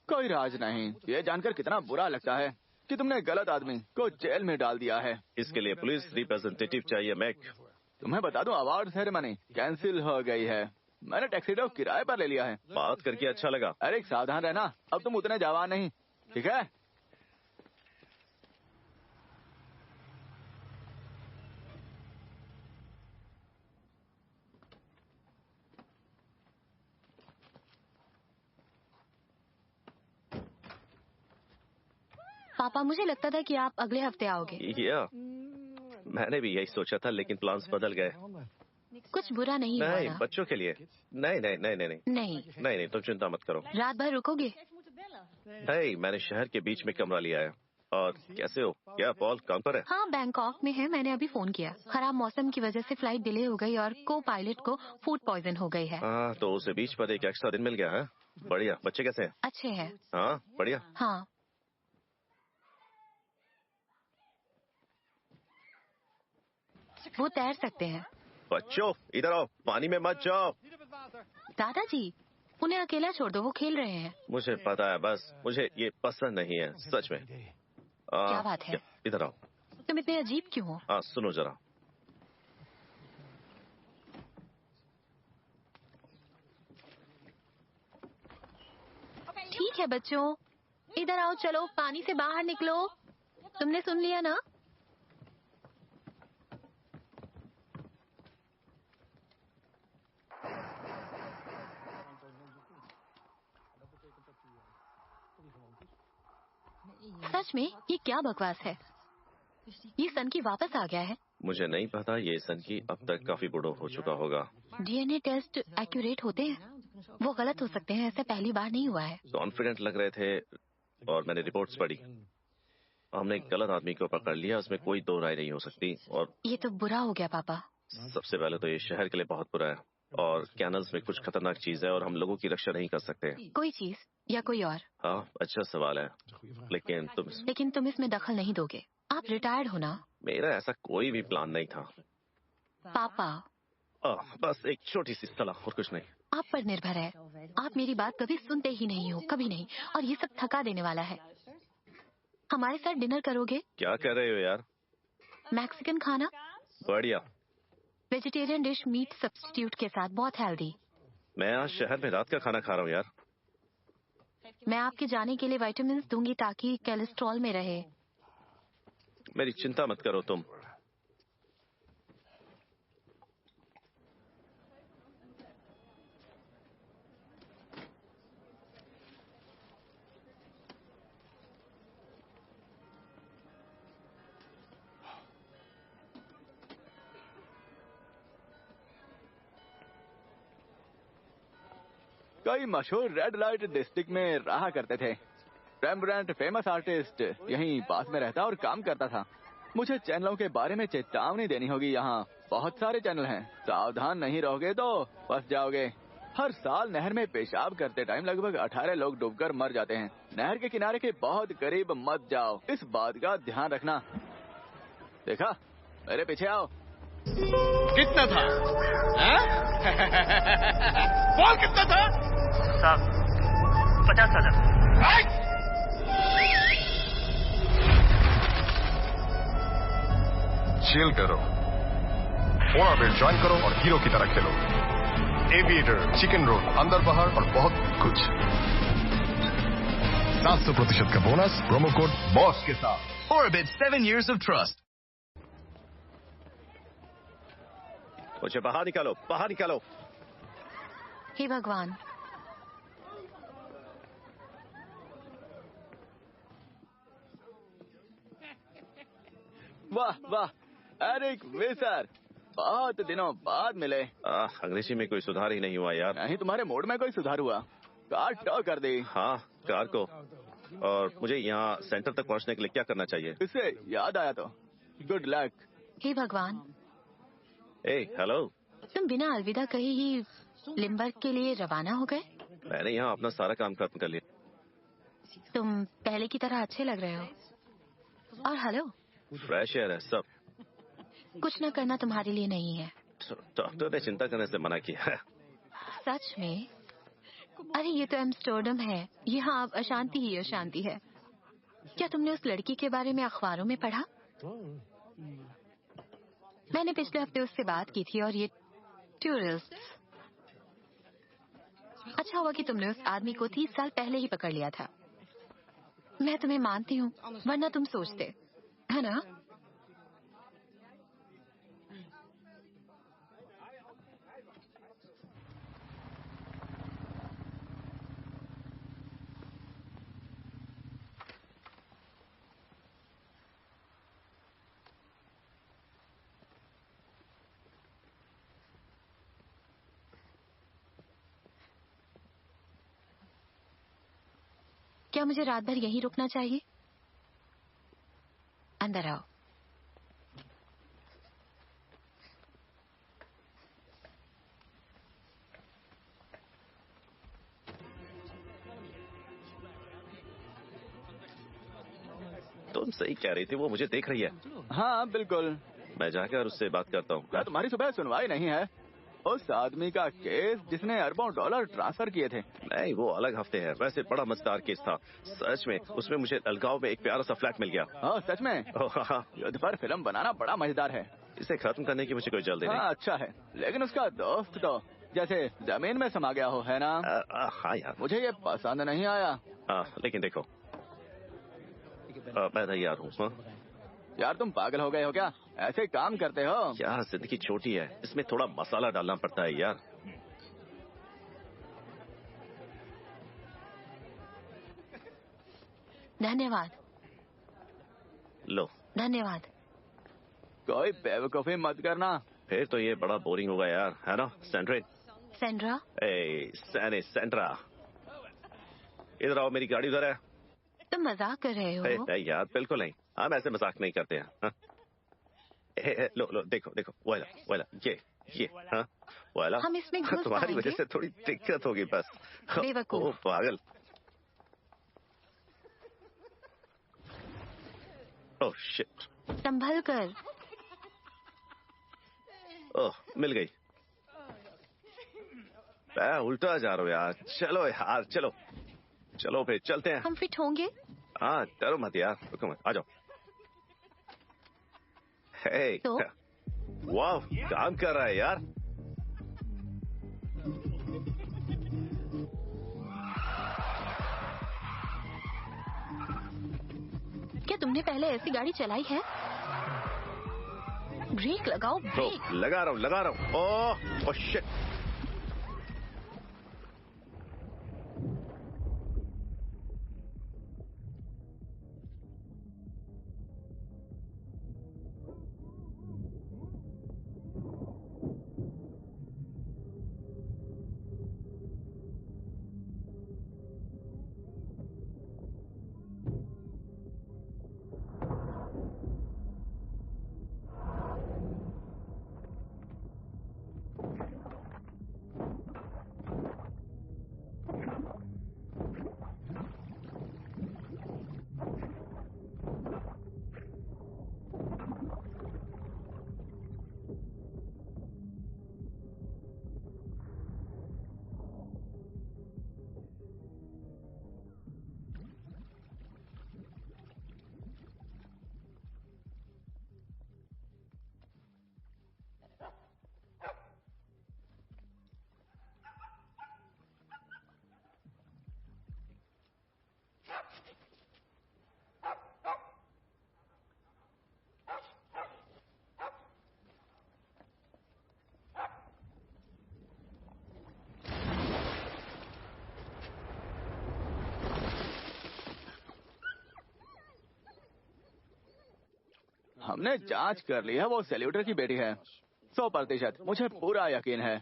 कोई राज नहीं। ये जानकर कितना बुरा लगता है कि तुमने गलत आदमी को जेल में डाल दिया है। इसके लिए पुलिस रिप्रेजेंटेटिव चाहिए मैक। तुम्हें बता दूं, अवार्ड सेरेमनी कैंसिल हो गई है। मैंने टैक्सीडो किराए पर ले लिया है। बात करके अच्छा लगा। एरिक, सावधान रहना, अब तुम उतने जवान नहीं, ठीक है? पापा, मुझे लगता था कि आप अगले हफ्ते आओगे। या मैंने भी यही सोचा था, लेकिन प्लान्स बदल गए। कुछ बुरा नहीं हुआ नहीं, ना? बच्चों के लिए। नहीं नहीं नहीं नहीं नहीं नहीं। नहीं नहीं, तुम चिंता मत करो। रात भर रुकोगे? नहीं, मैंने शहर के बीच में कमरा लिया है। और कैसे हो? क्या पॉल काम पर है? हाँ, बैंकॉक में है। मैंने अभी फोन किया। खराब मौसम की वजह से फ्लाइट डिले हो गई और को पायलट को फूड पॉइजन हो गई है। हाँ, तो उसे बीच पर एक एक्स्ट्रा दिन मिल गया है। बढ़िया। बच्चे कैसे हैं? अच्छे हैं। हाँ, बढ़िया। हाँ। वो तैर सकते हैं। बच्चों, इधर आओ, पानी में मत जाओ। दादाजी, उन्हें अकेला छोड़ दो, वो खेल रहे हैं। मुझे पता है, बस मुझे ये पसंद नहीं है, सच में। क्या बात है? इधर आओ। तुम इतने अजीब क्यों हो? हाँ, सुनो जरा। ठीक है बच्चों, इधर आओ, चलो पानी से बाहर निकलो। तुमने सुन लिया ना? सच में ये क्या बकवास है? ये सनकी वापस आ गया है। मुझे नहीं पता, ये सनकी अब तक काफी बूढ़ा हो चुका होगा। डीएनए टेस्ट एक्यूरेट होते हैं? वो गलत हो सकते हैं, ऐसा पहली बार नहीं हुआ है। कॉन्फिडेंट लग रहे थे और मैंने रिपोर्ट्स पढ़ी। हमने एक गलत आदमी को पकड़ लिया, उसमें कोई दो राय नहीं हो सकती। और ये तो बुरा हो गया पापा। सबसे पहले तो ये शहर के लिए बहुत बुरा है, और कैनल्स में कुछ खतरनाक चीज है और हम लोगों की रक्षा नहीं कर सकते। कोई चीज या कोई और? हाँ, अच्छा सवाल है, लेकिन तुम इसमें दखल नहीं दोगे। आप रिटायर्ड हो ना? मेरा ऐसा कोई भी प्लान नहीं था। पापा, बस एक छोटी सी सलाह और कुछ नहीं। आप पर निर्भर है। आप मेरी बात कभी सुनते ही नहीं हो, कभी नहीं। और ये सब थका देने वाला है। हमारे साथ डिनर करोगे? क्या कर रहे हो यार? मैक्सिकन खाना, बढ़िया। वेजिटेरियन डिश मीट सब्स्टिट्यूट के साथ, बहुत हेल्दी। मैं आज शहर में रात का खाना खा रहा हूँ यार। मैं आपके जाने के लिए विटामिन दूंगी ताकि कोलेस्ट्रॉल में रहे। मेरी चिंता मत करो तुम। कई मशहूर रेड लाइट डिस्ट्रिक्ट में रहा करते थे। रेम्ब्रांट फेमस आर्टिस्ट यहीं पास में रहता और काम करता था। मुझे चैनलों के बारे में चेतावनी देनी होगी। यहाँ बहुत सारे चैनल हैं, सावधान नहीं रहोगे तो फंस जाओगे। हर साल नहर में पेशाब करते टाइम लगभग 18 लोग डूबकर मर जाते हैं। नहर के किनारे के बहुत करीब मत जाओ, इस बात का ध्यान रखना। देखा, मेरे पीछे आओ। कितना था? बॉल कितना था? साहब 50,000। चिल करो, थोड़ा वेट ज्वाइन करो और हीरो की तरह खेलो। एविएटर, चिकन रोल, अंदर बाहर और बहुत कुछ। 700% का बोनस प्रोमो कोड बॉस के साथ। Orbit 7 years of trust. मुझे बाहर निकालो, बाहर निकालो। हे भगवान, वाह वाह, एरिक विसर, बहुत दिनों बाद मिले। अंग्रेजी में कोई सुधार ही नहीं हुआ यार। नहीं, तुम्हारे मूड में कोई सुधार हुआ? कार टो कर दी। हाँ, कार को। और मुझे यहाँ सेंटर तक पहुँचने के लिए क्या करना चाहिए? इससे याद आया तो गुड लक। हे भगवान, हेलो। तुम बिना अलविदा कहे ही लिम्बर्ग के लिए रवाना हो गए। मैंने यहाँ अपना सारा काम खत्म कर लिया। तुम पहले की तरह अच्छे लग रहे हो। और हेलो, फ्रेश एयर है सब। कुछ न करना तुम्हारे लिए नहीं है। डॉक्टर ने चिंता करने से मना किया है। सच में? अरे ये तो एम्स्टर्डम है, यहाँ अब अशांति ही अशांति है। क्या तुमने उस लड़की के बारे में अखबारों में पढ़ा? मैंने पिछले हफ्ते उससे बात की थी और ये टूरिस्ट। अच्छा हुआ कि तुमने उस आदमी को 30 साल पहले ही पकड़ लिया था। मैं तुम्हें मानती हूँ, वरना तुम सोचते, है ना? क्या मुझे रात भर यहीं रुकना चाहिए? अंदर आओ। तुम सही कह रही थी, वो मुझे देख रही है। हाँ बिल्कुल। मैं जाकर उससे बात करता हूँ। क्या तुम्हारी सुबह सुनवाई नहीं है? उस आदमी का केस जिसने अरबों डॉलर ट्रांसफर किए थे। नहीं, वो अलग हफ्ते है। वैसे बड़ा मजेदार केस था सच में। उसमें मुझे अलगाव में एक प्यारा सा फ्लैट मिल गया। हाँ सच में? हाँ। युद्ध पर फिल्म बनाना बड़ा मजेदार है। इसे खत्म करने की मुझे कोई जल्दी नहीं। हाँ अच्छा है, लेकिन उसका दोस्त तो जैसे जमीन में समा गया हो, है ना? हाँ यार, मुझे ये पसंद नहीं आया। लेकिन देखो, मैं तैयार हूँ। यार तुम पागल हो गए हो क्या? ऐसे काम करते हो? यार जिंदगी छोटी है, इसमें थोड़ा मसाला डालना पड़ता है यार। धन्यवाद। लो। धन्यवाद। कोई बेवकूफी मत करना। फिर तो ये बड़ा बोरिंग होगा यार, है ना? सेंड्रा? सेंड्रा, इधर आओ, मेरी गाड़ी उधर है। तुम मजाक कर रहे हो? नहीं यार, बिल्कुल नहीं। हम ऐसे मजाक नहीं करते हैं। लो देखो देखो, वाला ये हाँ वाला। हम इसमें घुस तुम्हारी पाएंगे? वजह से थोड़ी दिक्कत होगी बस। बेवकूफ। ओ पागल। Oh shit. संभल कर। ओह, मिल गई। मैं उल्टा जा रहा हूँ यार। चलो यार, चलो फिर चलते हैं। हम फिट होंगे? हाँ, डरो मत यार, रुको मत, आ जाओ। हे, तो? वाह, काम कर रहा है यार। क्या तुमने पहले ऐसी गाड़ी चलाई है? ब्रेक लगाओ, ब्रेक। लगा रहा हूँ। Oh shit. हमने जांच कर ली है, वो सेल्यूटर की बेटी है 100%। मुझे पूरा यकीन है।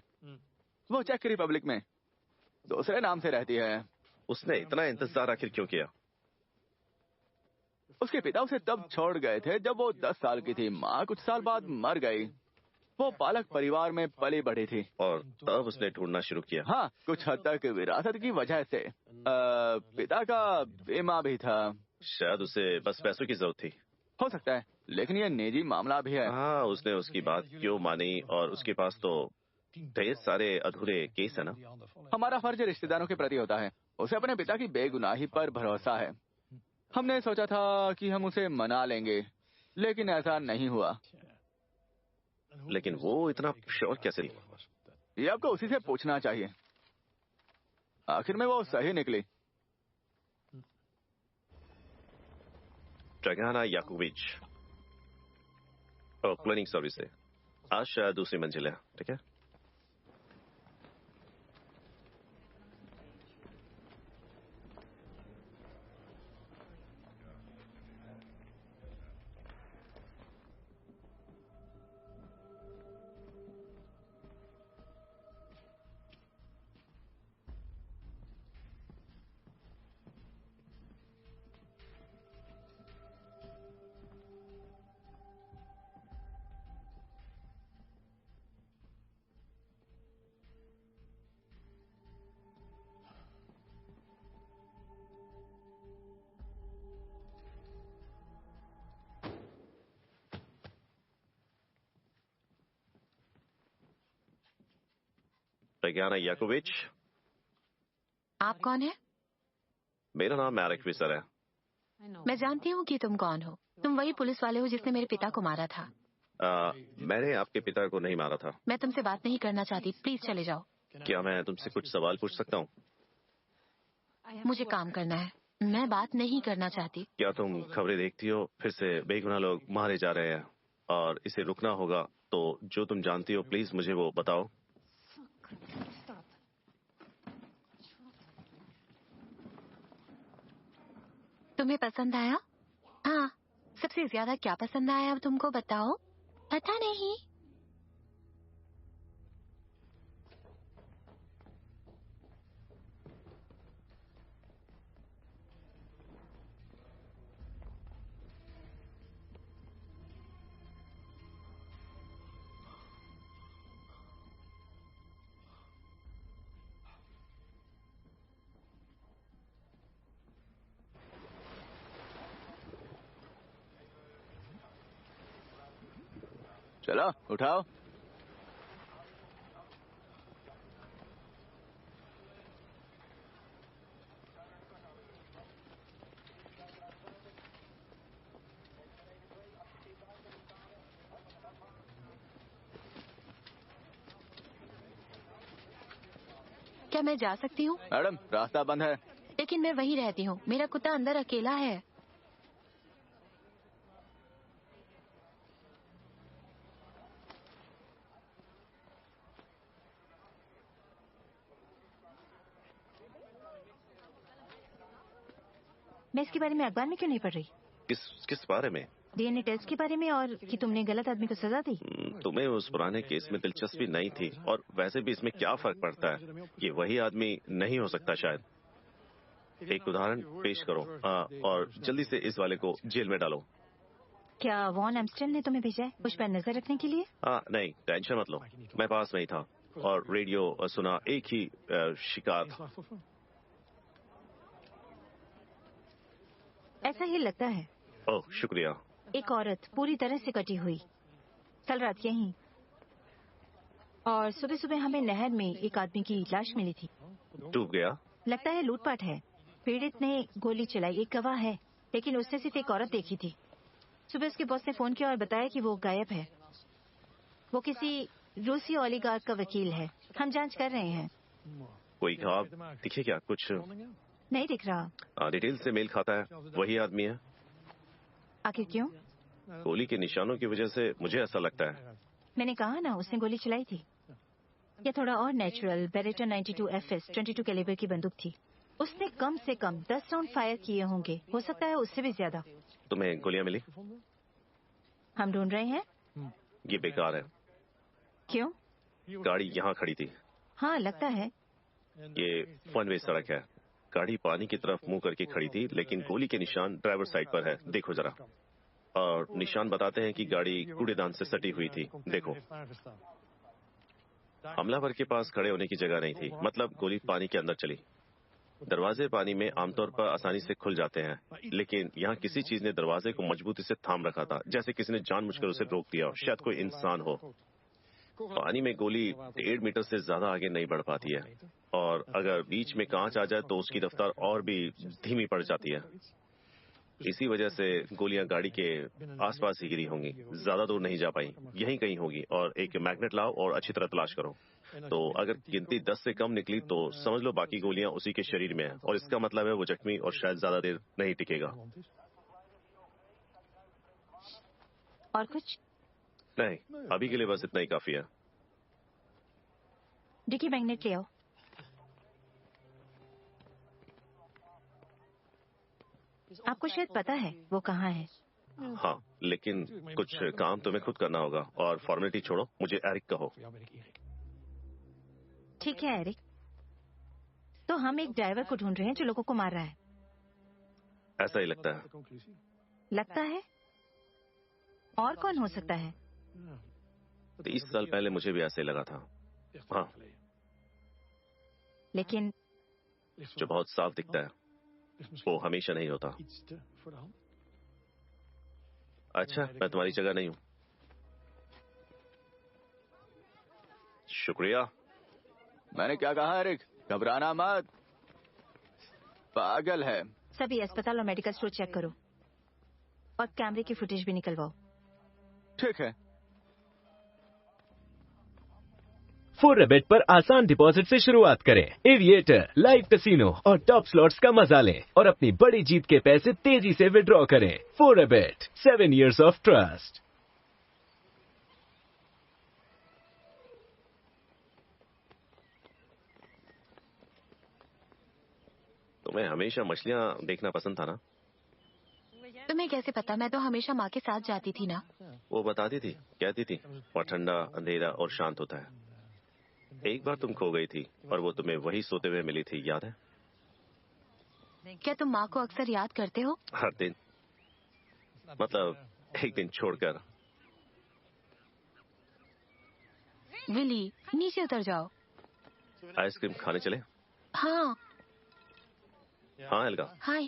वो चेक रिपब्लिक में दूसरे नाम से रहती है। उसने इतना इंतजार आखिर क्यों किया? उसके पिता उसे तब छोड़ गए थे जब वो 10 साल की थी। माँ कुछ साल बाद मर गई। वो पालक परिवार में पली बढ़ी थी। और तब उसने ढूंढना शुरू किया। हाँ, कुछ हद तक विरासत की वजह से। पिता का बीमा भी था। शायद उसे बस पैसों की जरूरत थी। हो सकता है, लेकिन ये निजी मामला भी है। हाँ, उसने उसकी बात क्यों मानी? और उसके पास तो ढेर सारे अधूरे केस है ना। हमारा फर्ज रिश्तेदारों के प्रति होता है। उसे अपने पिता की बेगुनाही पर भरोसा है। हमने सोचा था कि हम उसे मना लेंगे, लेकिन ऐसा नहीं हुआ। लेकिन वो इतना श्योर कैसे? ये आपको उसी से पूछना चाहिए। आखिर में वो सही निकली। ड्रैगाना याकोविच और क्लीनिंग सर्विस से आज शायद दूसरी मंजिल है। ठीक है। ड्रैगाना याकोविच। आप कौन है? मेरा नाम मैरिक विसर है। मैं जानती हूँ कि तुम कौन हो। तुम वही पुलिस वाले हो जिसने मेरे पिता को मारा था। मैंने आपके पिता को नहीं मारा था। मैं तुमसे बात नहीं करना चाहती, प्लीज चले जाओ। क्या मैं तुमसे कुछ सवाल पूछ सकता हूँ? मुझे काम करना है, मैं बात नहीं करना चाहती। क्या तुम खबरें देखती हो? फिर से बेगुनाह लोग मारे जा रहे हैं और इसे रुकना होगा। तो जो तुम जानती हो प्लीज मुझे वो बताओ। तुम्हें पसंद आया? हाँ, सबसे ज्यादा क्या पसंद आया अब तुमको बताओ। पता नहीं। चलो उठाओ। क्या मैं जा सकती हूँ? मैडम, रास्ता बंद है। लेकिन मैं वहीं रहती हूँ, मेरा कुत्ता अंदर अकेला है। मैं इसके बारे में अखबार में क्यों नहीं पढ़ रही? किस बारे में? डीएनए टेस्ट के बारे में, और कि तुमने गलत आदमी को सजा दी। तुम्हें उस पुराने केस में दिलचस्पी नहीं थी, और वैसे भी इसमें क्या फर्क पड़ता है? ये वही आदमी नहीं हो सकता शायद। एक उदाहरण पेश करो और जल्दी से इस वाले को जेल में डालो। क्या वॉन एम्स्टन ने तुम्हें भेजा है उस पर नजर रखने के लिए? नहीं, टेंशन मत लो, मैं पास में ही था और रेडियो सुना, एक ही शिकार था। ऐसा ही लगता है। ओह शुक्रिया। एक औरत पूरी तरह से कटी हुई, कल रात यहीं, और सुबह सुबह हमें नहर में एक आदमी की लाश मिली थी। डूब गया? लगता है लूटपाट है। पीड़ित ने गोली चलाई, एक गवाह है, लेकिन उसने सिर्फ एक औरत देखी थी। सुबह उसके बॉस ने फोन किया और बताया कि वो गायब है। वो किसी रूसी ओलिगार्क का वकील है। हम जांच कर रहे हैं। कोई ख्वाब दिखे क्या? कुछ नहीं दिख रहा। डिटेल से मेल खाता है, वही आदमी है। आखिर क्यों? गोली के निशानों की वजह से मुझे ऐसा लगता है। मैंने कहा ना, उसने गोली चलाई थी। यह थोड़ा और नेचुरल बेरेटा 92 FS 22 कैलिबर की बंदूक थी। उसने कम से कम 10 राउंड फायर किए होंगे, हो सकता है उससे भी ज्यादा। तुम्हें गोलियां मिली? हम ढूंढ रहे हैं। ये बेकार है। क्यों? गाड़ी यहाँ खड़ी थी। हाँ, लगता है। ये वन वे सड़क है। गाड़ी पानी की तरफ मुंह करके खड़ी थी, लेकिन गोली के निशान ड्राइवर साइड पर है। देखो जरा। और निशान बताते हैं कि गाड़ी कूड़ेदान से सटी हुई थी। देखो, हमलावर के पास खड़े होने की जगह नहीं थी, मतलब गोली पानी के अंदर चली। दरवाजे पानी में आमतौर पर आसानी से खुल जाते हैं, लेकिन यहाँ किसी चीज ने दरवाजे को मजबूती से थाम रखा था, जैसे किसी ने जानबूझकर उसे रोक दिया हो। शायद कोई इंसान हो। पानी में गोली 1.5 मीटर से ज्यादा आगे नहीं बढ़ पाती है, और अगर बीच में कांच आ जाए तो उसकी रफ्तार और भी धीमी पड़ जाती है। इसी वजह से गोलियां गाड़ी के आसपास ही गिरी होंगी, ज्यादा दूर नहीं जा पाई। यहीं कहीं होगी। और एक मैग्नेट लाओ और अच्छी तरह तलाश करो। तो अगर गिनती 10 से कम निकली तो समझ लो बाकी गोलियां उसी के शरीर में है, और इसका मतलब है वो जख्मी और शायद ज्यादा देर नहीं टिकेगा। और कुछ नहीं, अभी के लिए बस इतना ही काफी है। डिकी मैग्नेट ले आओ। आपको शायद पता है वो कहाँ है। हाँ, लेकिन कुछ काम तुम्हें खुद करना होगा, और फॉर्मेलिटी छोड़ो, मुझे एरिक कहो। ठीक है एरिक। तो हम एक ड्राइवर को ढूंढ रहे हैं जो लोगों को मार रहा है। ऐसा ही लगता है। लगता है? और कौन हो सकता है? 30 साल पहले मुझे भी ऐसे ही लगा था। हाँ, लेकिन जो बहुत साफ दिखता है वो हमेशा नहीं होता। अच्छा, मैं तुम्हारी जगह नहीं हूँ। शुक्रिया। मैंने क्या कहा एरिक? घबराना मत। पागल है। सभी अस्पताल और मेडिकल स्टोर चेक करो, और कैमरे की फुटेज भी निकलवाओ। ठीक है। फोरबेट पर आसान डिपॉजिट से शुरुआत करें। एविएटर, लाइव कैसीनो और टॉप स्लॉट्स का मजा लें, और अपनी बड़ी जीत के पैसे तेजी से विड्रॉ करें। फोरबेट, 7 years of trust। तुम्हें हमेशा मछलियाँ देखना पसंद था ना? तुम्हें कैसे पता? मैं तो हमेशा माँ के साथ जाती थी ना। वो बताती थी, कहती थी वहाँ ठंडा, अंधेरा और शांत होता है। एक बार तुम खो गई थी और वो तुम्हें वही सोते हुए मिली थी, याद है? क्या तुम माँ को अक्सर याद करते हो? हर दिन, मतलब एक दिन छोड़कर। विली, नीचे उतर जाओ। आइसक्रीम खाने चले? हाँ। हाँ एल्गा। हाय।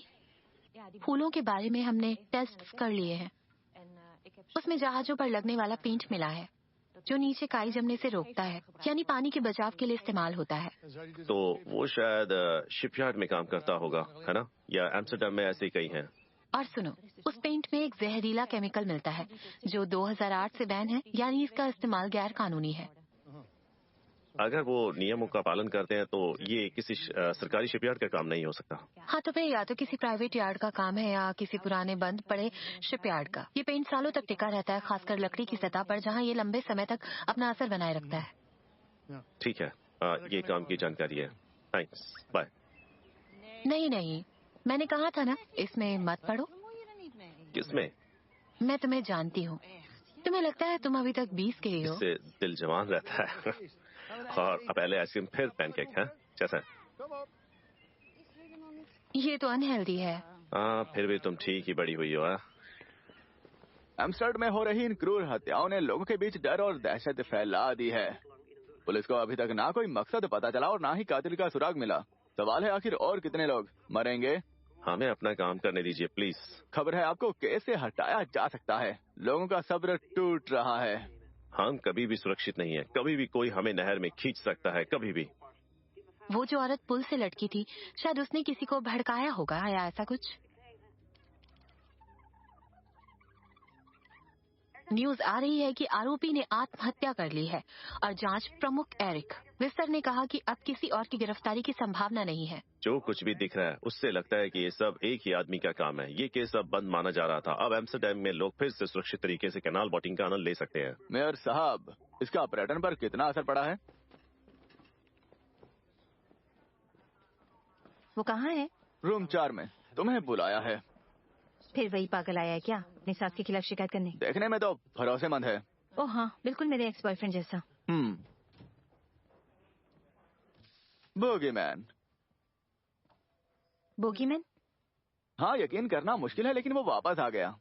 फूलों के बारे में हमने टेस्ट कर लिए हैं। उसमें जहाजों पर लगने वाला पेंट मिला है, जो नीचे काई जमने से रोकता है, यानी पानी के बचाव के लिए इस्तेमाल होता है। तो वो शायद शिपयार्ड में काम करता होगा, है ना? या एम्स्टर्डम में ऐसे ही कई हैं। और सुनो, उस पेंट में एक जहरीला केमिकल मिलता है जो 2008 से बैन है, यानी इसका इस्तेमाल गैर कानूनी है। अगर वो नियमों का पालन करते हैं तो ये किसी सरकारी शिपयार्ड का काम नहीं हो सकता। हाँ, तो फिर या तो किसी प्राइवेट यार्ड का काम है या किसी पुराने बंद पड़े शिपयार्ड का। ये पेंट सालों तक टिका रहता है, खासकर लकड़ी की सतह पर, जहाँ ये लंबे समय तक अपना असर बनाए रखता है। ठीक है, ये काम की जानकारी है। Thanks, bye. नहीं, मैंने कहा था ना, इसमें मत पड़ो। किसमें? मैं तुम्हें जानती हूँ। तुम्हें लगता है तुम अभी तक 20 के ही हो। इससे दिल जवान रहता है। और पहले आइसक्रीम फिर पैनकेक है, कैसा है? ये तो अनहेल्दी है। फिर भी तुम ठीक ही बड़ी हुई हो। एम्स्टर्डम में हो रही इन क्रूर हत्याओं ने लोगों के बीच डर और दहशत फैला दी है। पुलिस को अभी तक ना कोई मकसद पता चला और ना ही कातिल का सुराग मिला। सवाल है, आखिर और कितने लोग मरेंगे? हमें अपना काम करने दीजिए प्लीज। खबर है आपको केस से हटाया जा सकता है। लोगों का सब्र टूट रहा है। हम कभी भी सुरक्षित नहीं है। कभी भी कोई हमें नहर में खींच सकता है, कभी भी। वो जो औरत पुल से लटकी थी, शायद उसने किसी को भड़काया होगा या ऐसा कुछ। न्यूज आ रही है कि आरोपी ने आत्महत्या कर ली है, और जांच प्रमुख एरिक विस्तर ने कहा कि अब किसी और की गिरफ्तारी की संभावना नहीं है। जो कुछ भी दिख रहा है उससे लगता है कि ये सब एक ही आदमी का काम है। ये केस अब बंद माना जा रहा था। अब एम्स्टर्डम में लोग फिर से सुरक्षित तरीके से कैनाल बोटिंग का आनंद ले सकते हैं। मेयर साहब, इसका पर्यटन पर कितना असर पड़ा है? वो कहाँ है? रूम 4 में। तुम्हें बुलाया है। फिर वही पागल आया है क्या अपनी सास के खिलाफ शिकायत करने? देखने में तो भरोसेमंद है। ओह हाँ, बिल्कुल मेरे एक्स बॉयफ्रेंड जैसा। बोगीमैन। बोगीमैन? हाँ, यकीन करना मुश्किल है, लेकिन वो वापस आ गया।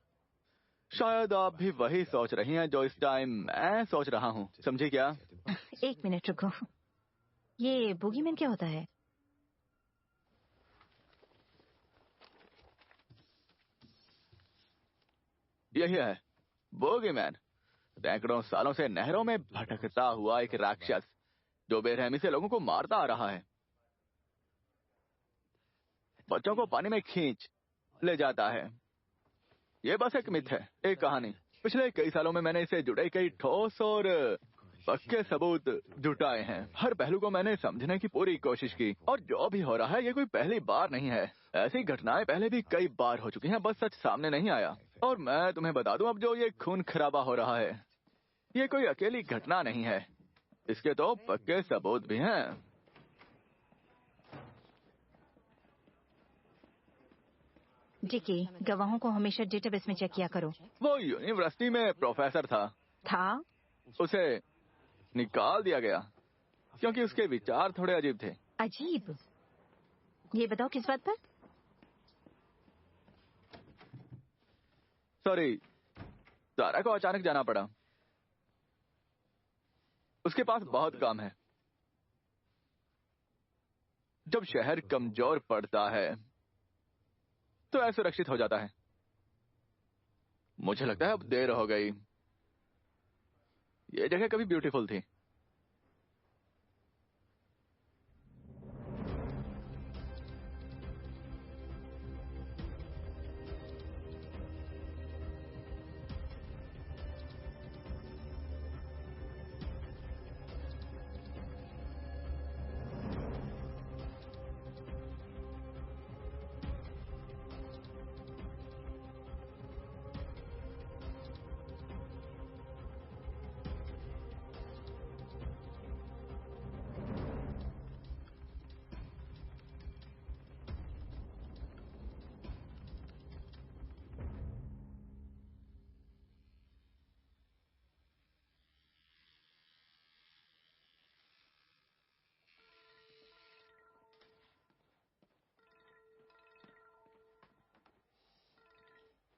शायद आप भी वही सोच रही हैं जो इस टाइम मैं सोच रहा हूँ, समझी क्या? 1 मिनट रुको, ये बोगीमैन क्या होता है? यही है बोगीमैन, सैकड़ों सालों से नहरों में भटकता हुआ एक राक्षस जो बेरहमी से लोगों को मारता आ रहा है। बच्चों को पानी में खींच ले जाता है। ये बस एक मिथ है, एक कहानी। पिछले कई सालों में मैंने इसे जुड़े कई ठोस और पक्के सबूत जुटाए हैं। हर पहलू को मैंने समझने की पूरी कोशिश की, और जो भी हो रहा है ये कोई पहली बार नहीं है। ऐसी घटनाएं पहले भी कई बार हो चुकी हैं, बस सच सामने नहीं आया। और मैं तुम्हें बता दूं, अब जो ये खून खराबा हो रहा है ये कोई अकेली घटना नहीं है, इसके तो पक्के सबूत भी हैं। डिकी, गवाहों को हमेशा डेटाबेस में चेक किया करो। वो यूनिवर्सिटी में प्रोफेसर था, उसे निकाल दिया गया क्योंकि उसके विचार थोड़े अजीब थे। अजीब? ये बताओ किस बात पर? सॉरी, सारा को अचानक जाना पड़ा। उसके पास बहुत काम है। जब शहर कमजोर पड़ता है तो असुरक्षित हो जाता है। मुझे लगता है अब देर हो गई। ये जगह कभी ब्यूटीफुल थी।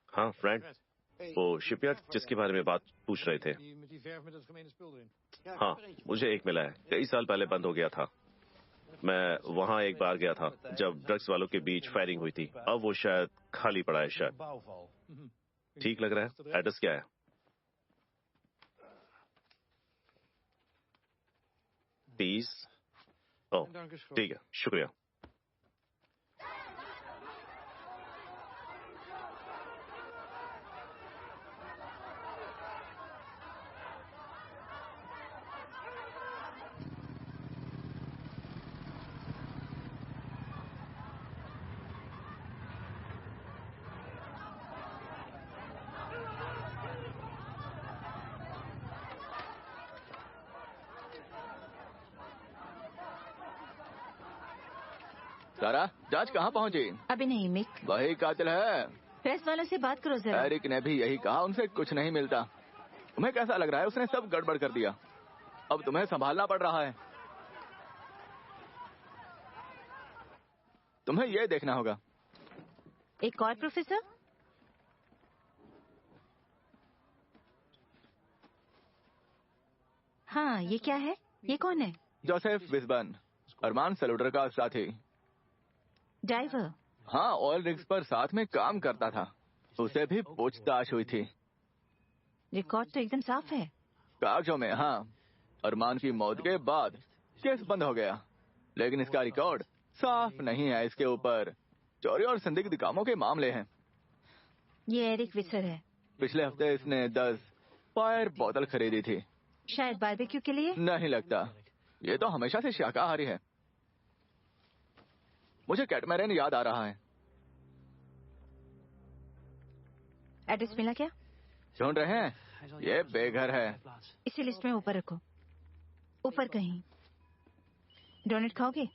हाँ फ्रेंड, वो शिपयार्ड जिसके बारे में बात पूछ रहे थे। हाँ, मुझे एक मिला है, कई साल पहले बंद हो गया था। मैं वहाँ एक बार गया था जब ड्रग्स वालों के बीच फायरिंग हुई थी। अब वो शायद खाली पड़ा है। शायद ठीक लग रहा है। एड्रेस क्या है? प्लीज। ओह ठीक है, शुक्रिया। सारा, जांच कहाँ पहुंची? अभी नहीं मिक। वही कातिल है। प्रेस वालों से बात करो जरा। एरिक ने भी यही कहा, उनसे कुछ नहीं मिलता। तुम्हें कैसा लग रहा है? उसने सब गड़बड़ कर दिया। अब तुम्हें संभालना पड़ रहा है। तुम्हें ये देखना होगा। एक और प्रोफेसर? हाँ, ये क्या है? ये कौन है? जोसेफ विस्बन, अरमान सलूटर का साथी। ड्राइवर? हाँ, ऑयल रिग्स पर साथ में काम करता था। उसे भी पूछताछ हुई थी। रिकॉर्ड तो एकदम साफ है। कागजों में हाँ। अरमान की मौत के बाद केस बंद हो गया, लेकिन इसका रिकॉर्ड साफ नहीं है। इसके ऊपर चोरी और संदिग्ध कामों के मामले हैं। ये एरिक विसर है। पिछले हफ्ते इसने 10 फायर बोतल खरीदी थी। शायद बारबेक्यू के लिए? नहीं लगता। ये तो हमेशा से शाकाहारी है। मुझे कैटमैरन याद आ रहा है। एड्रेस मिला क्या? ढूंढ रहे हैं? ये बेघर है। इसे लिस्ट में ऊपर रखो, ऊपर कहीं। डोनट खाओगे?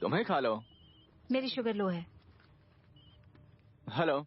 तुम्हें खा लो। मेरी शुगर लो है। हेलो।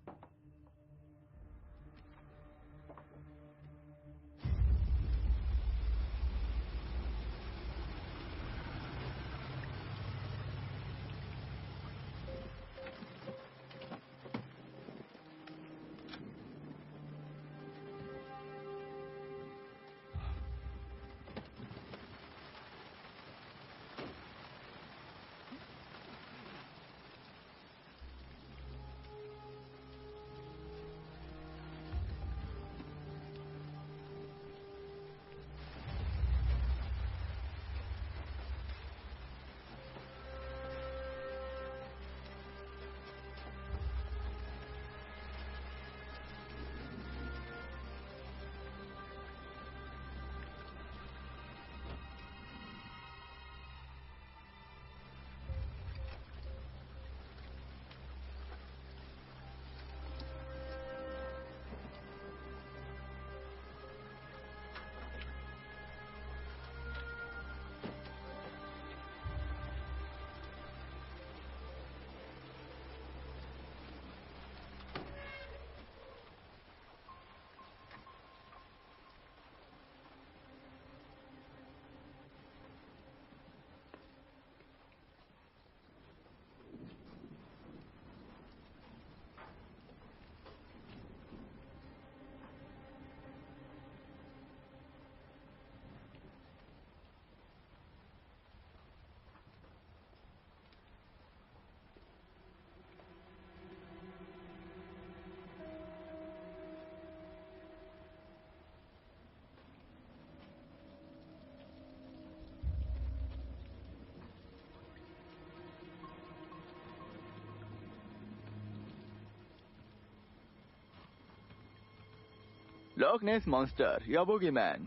लॉक नेस मॉन्स्टर या बोगी मैन।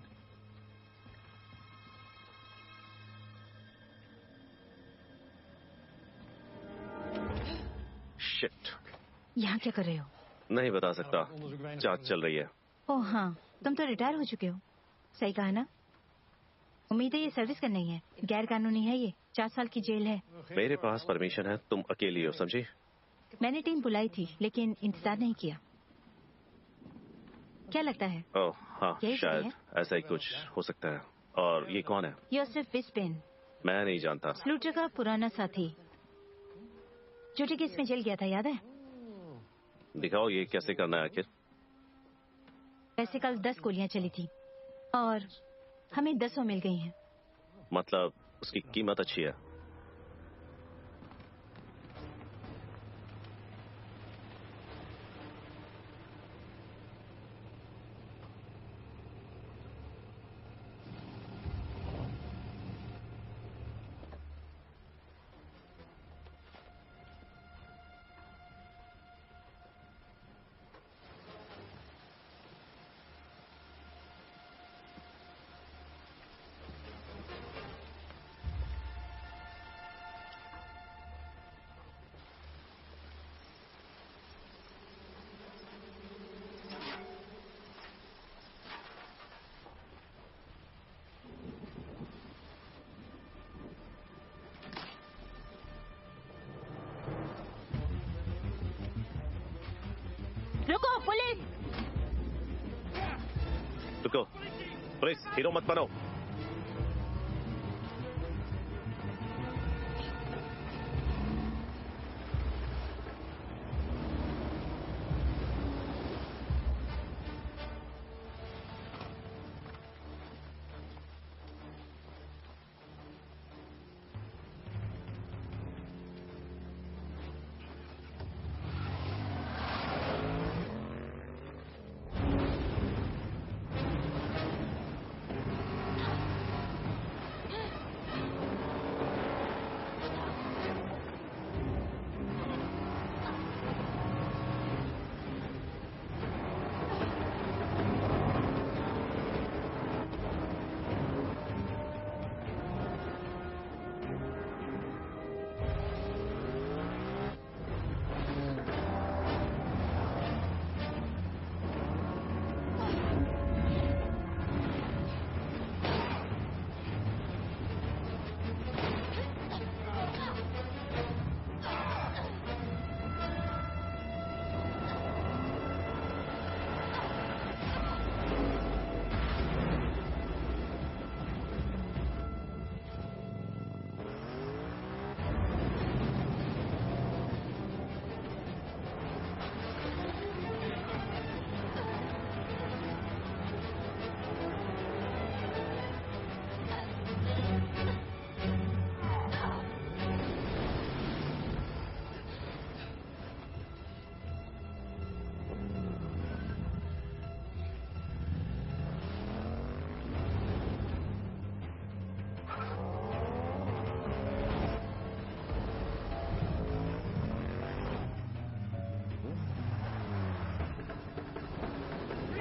शिट। यहाँ क्या कर रहे हो? नहीं बता सकता, जांच चल रही है। ओह हाँ, तुम तो रिटायर हो चुके हो। सही कहा ना? उम्मीद है ये सर्विस करनी है। गैर कानूनी है ये, 4 साल की जेल है। मेरे पास परमिशन है, तुम अकेली हो, समझी? मैंने टीम बुलाई थी लेकिन इंतजार नहीं किया। क्या लगता है? ओह हाँ, यही सही शायद है? ऐसा ही कुछ हो सकता है। और ये कौन है? योसेफ विस्पेन, मैं नहीं जानता। लूटर का पुराना साथी। झूठे केस में जेल गया था, याद है? दिखाओ ये कैसे करना है आखिर। वैसे कल 10 गोलियां चली थी और हमें 10 मिल गई हैं। मतलब उसकी कीमत अच्छी है। रुको पुलिस! रुको, पुलिस, हीरो मत बनो।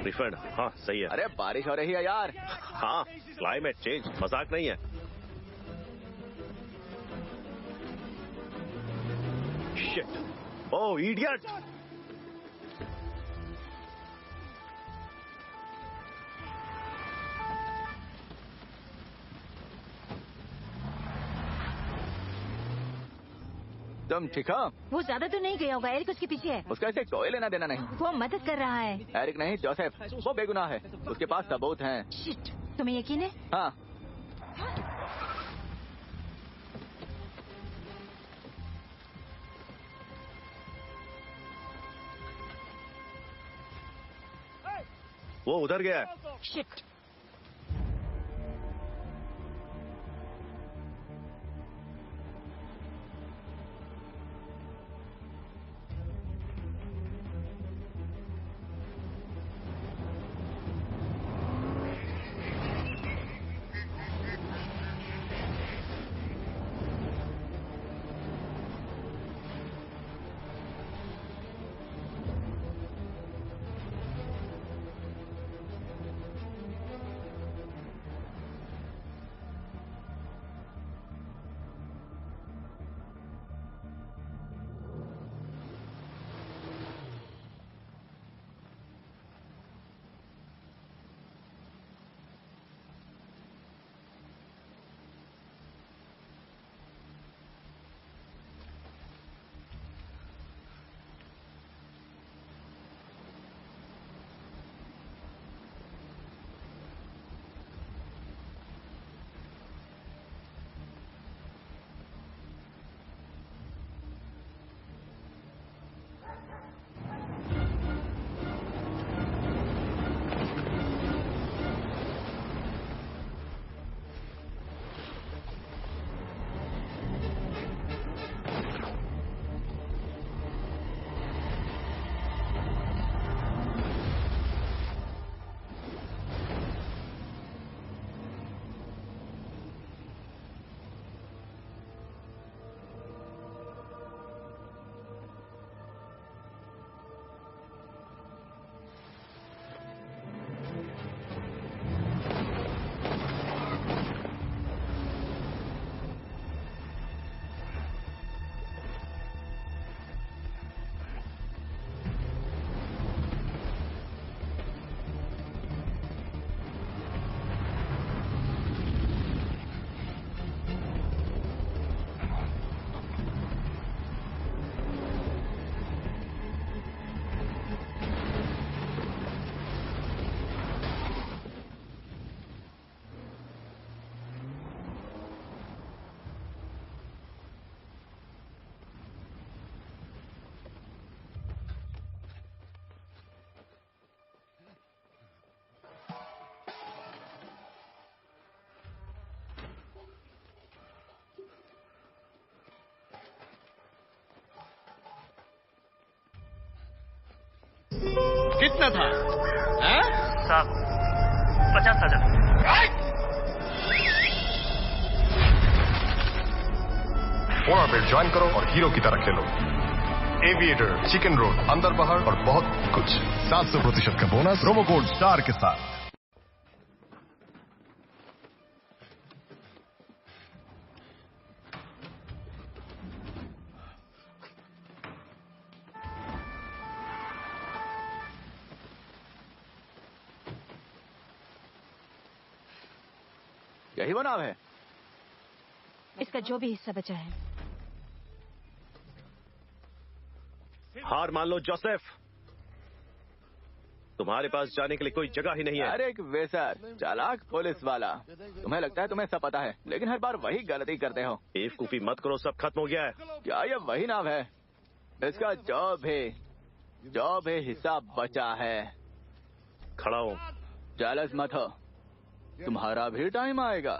रिफंड, हाँ सही है। अरे बारिश हो रही है यार। हाँ, क्लाइमेट चेंज मजाक नहीं है। शिट, ओह इडियट। तुम ठीक हो? वो ज्यादा तो नहीं गया होगा, एरिक उसके पीछे है। उसका ऐसे कोई लेना देना नहीं। वो मदद कर रहा है। एरिक नहीं, जोसेफ, वो बेगुनाह है। उसके पास सबूत हैं। शिट, तुम्हें यकीन है? हाँ। वो उधर गया है। शिट। कितना था? 50,000। फोन पे ज्वाइन करो और हीरो की तरह खेलो। एविएटर, चिकन रोल, अंदर बाहर और बहुत कुछ। 700% का बोनस प्रोमो कोड स्टार के साथ। यही वो नाव है? इसका जो भी हिस्सा बचा है। हार मान लो जोसेफ, तुम्हारे पास जाने के लिए कोई जगह ही नहीं है। अरे एक वेसर, चालाक पुलिस वाला। तुम्हें लगता है तुम्हें सब पता है, लेकिन हर बार वही गलती करते हो। बेवकूफी मत करो, सब खत्म हो गया है। क्या ये वही नाव है? इसका जो भी हिस्सा बचा है। खड़ा हो। जालस मत हो, तुम्हारा भी टाइम आएगा।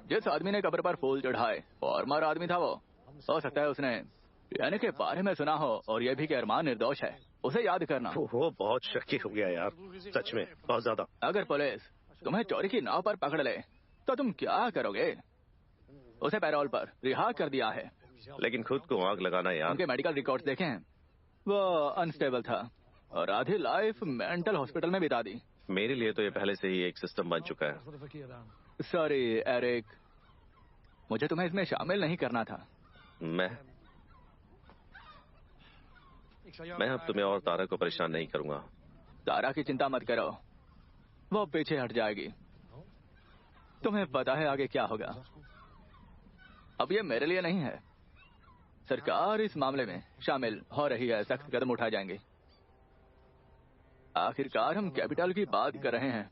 जिस आदमी ने कब्र पर फूल चढ़ाए, फॉर्मर आदमी था वो। हो सकता है उसने यानी के बारे में सुना हो और यह भी कि अरमान निर्दोष है, उसे याद करना। वो बहुत शक्की हो गया यार, सच में बहुत ज्यादा। अगर पुलिस तुम्हें चोरी की नाव पर पकड़ ले तो तुम क्या करोगे? उसे पैरोल पर रिहा कर दिया है। लेकिन खुद को आग लगाना यार। उनके मेडिकल रिकॉर्ड्स देखे हैं, वो अनस्टेबल था और आधी लाइफ मेंटल हॉस्पिटल में बिता दी। मेरे लिए तो ये पहले से ही एक सिस्टम बन चुका है। सॉरी एरिक, मुझे तुम्हें इसमें शामिल नहीं करना था। मैं अब तुम्हें और तारा को परेशान नहीं करूंगा। तारा की चिंता मत करो, वो पीछे हट जाएगी। तुम्हें पता है आगे क्या होगा। अब ये मेरे लिए नहीं है, सरकार इस मामले में शामिल हो रही है, सख्त कदम उठाए जाएंगे। आखिरकार हम कैपिटल की बात कर रहे हैं।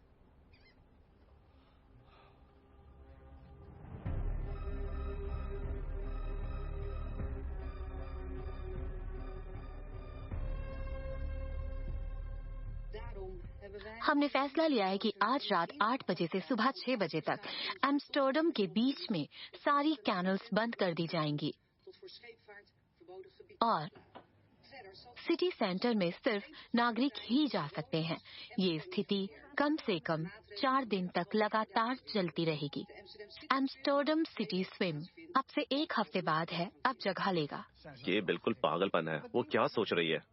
हमने फैसला लिया है कि आज रात 8 बजे से सुबह 6 बजे तक एम्स्टर्डम के बीच में सारी कैनल्स बंद कर दी जाएंगी और सिटी सेंटर में सिर्फ नागरिक ही जा सकते हैं। ये स्थिति कम से कम 4 दिन तक लगातार चलती रहेगी। एम्स्टर्डम सिटी स्विम अब से 1 हफ्ते बाद है, अब जगह लेगा। ये बिल्कुल पागलपन है। वो क्या सोच रही है?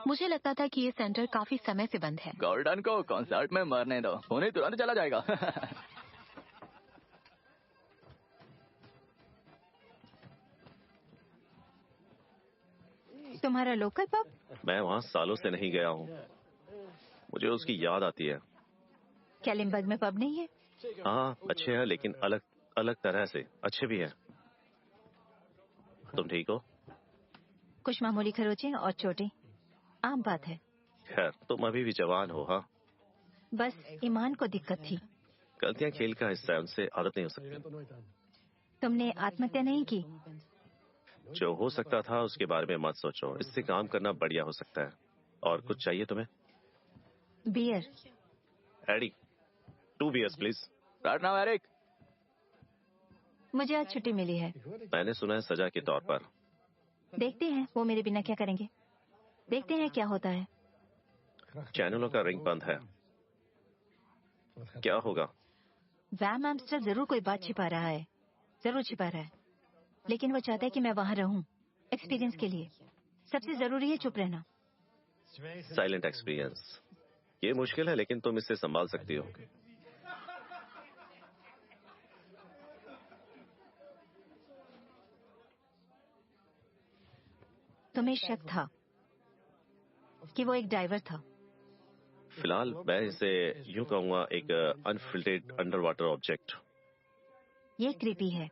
मुझे लगता था कि ये सेंटर काफी समय से बंद है। गॉर्डन को कॉन्सर्ट में मरने दो, उन्हें तुरंत चला जाएगा। तुम्हारा लोकल पब? मैं वहाँ सालों से नहीं गया हूँ, मुझे उसकी याद आती है। क्या लिम्बर्ग में पब नहीं है? हाँ अच्छे हैं, लेकिन अलग अलग तरह से अच्छे भी हैं। तुम ठीक हो? कुछ मामूली खरोचे और चोटें, आम बात है। खैर तुम अभी भी जवान हो। हाँ बस ईमान को दिक्कत थी। गलतियाँ खेल का हिस्सा है, उनसे आदत नहीं हो सकती। तुमने आत्महत्या नहीं की? जो हो सकता था उसके बारे में मत सोचो, इससे काम करना बढ़िया हो सकता है। और कुछ चाहिए तुम्हें? Beer. Eddie 2 beers please. Right now Eric. मुझे आज छुट्टी मिली है। मैंने सुना है सजा के तौर पर। देखते हैं वो मेरे बिना क्या करेंगे, देखते हैं क्या होता है। चैनलों का रिंग बंद है, क्या होगा? वैम एम्स्टर जरूर कोई बात छिपा रहा है, जरूर छिपा रहा है, लेकिन वो चाहता है कि मैं वहाँ रहूं एक्सपीरियंस के लिए। सबसे जरूरी है चुप रहना। साइलेंट एक्सपीरियंस, ये मुश्किल है लेकिन तुम इससे संभाल सकती हो। तुम्हें शक था कि वो एक डाइवर था? फिलहाल मैं इसे यूं कहूंगा, एक अनफिल्टर्ड अंडर वाटर ऑब्जेक्ट। ये क्रीपी है।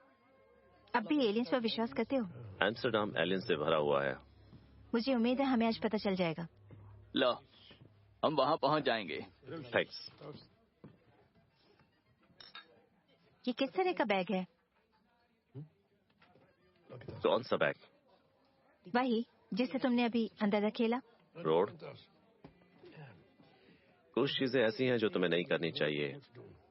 अब भी एलियंस पर विश्वास करते हो? एम्स्टर्डम एलियंस से भरा हुआ है। मुझे उम्मीद है हमें आज पता चल जाएगा। लो, हम वहाँ पहुँच जाएंगे। थैंक्स। ये किस तरह का बैग है? कौन सा बैग? वही जिसे तुमने अभी अंदर रखेला। रोड। कुछ चीजें ऐसी हैं जो तुम्हें नहीं करनी चाहिए।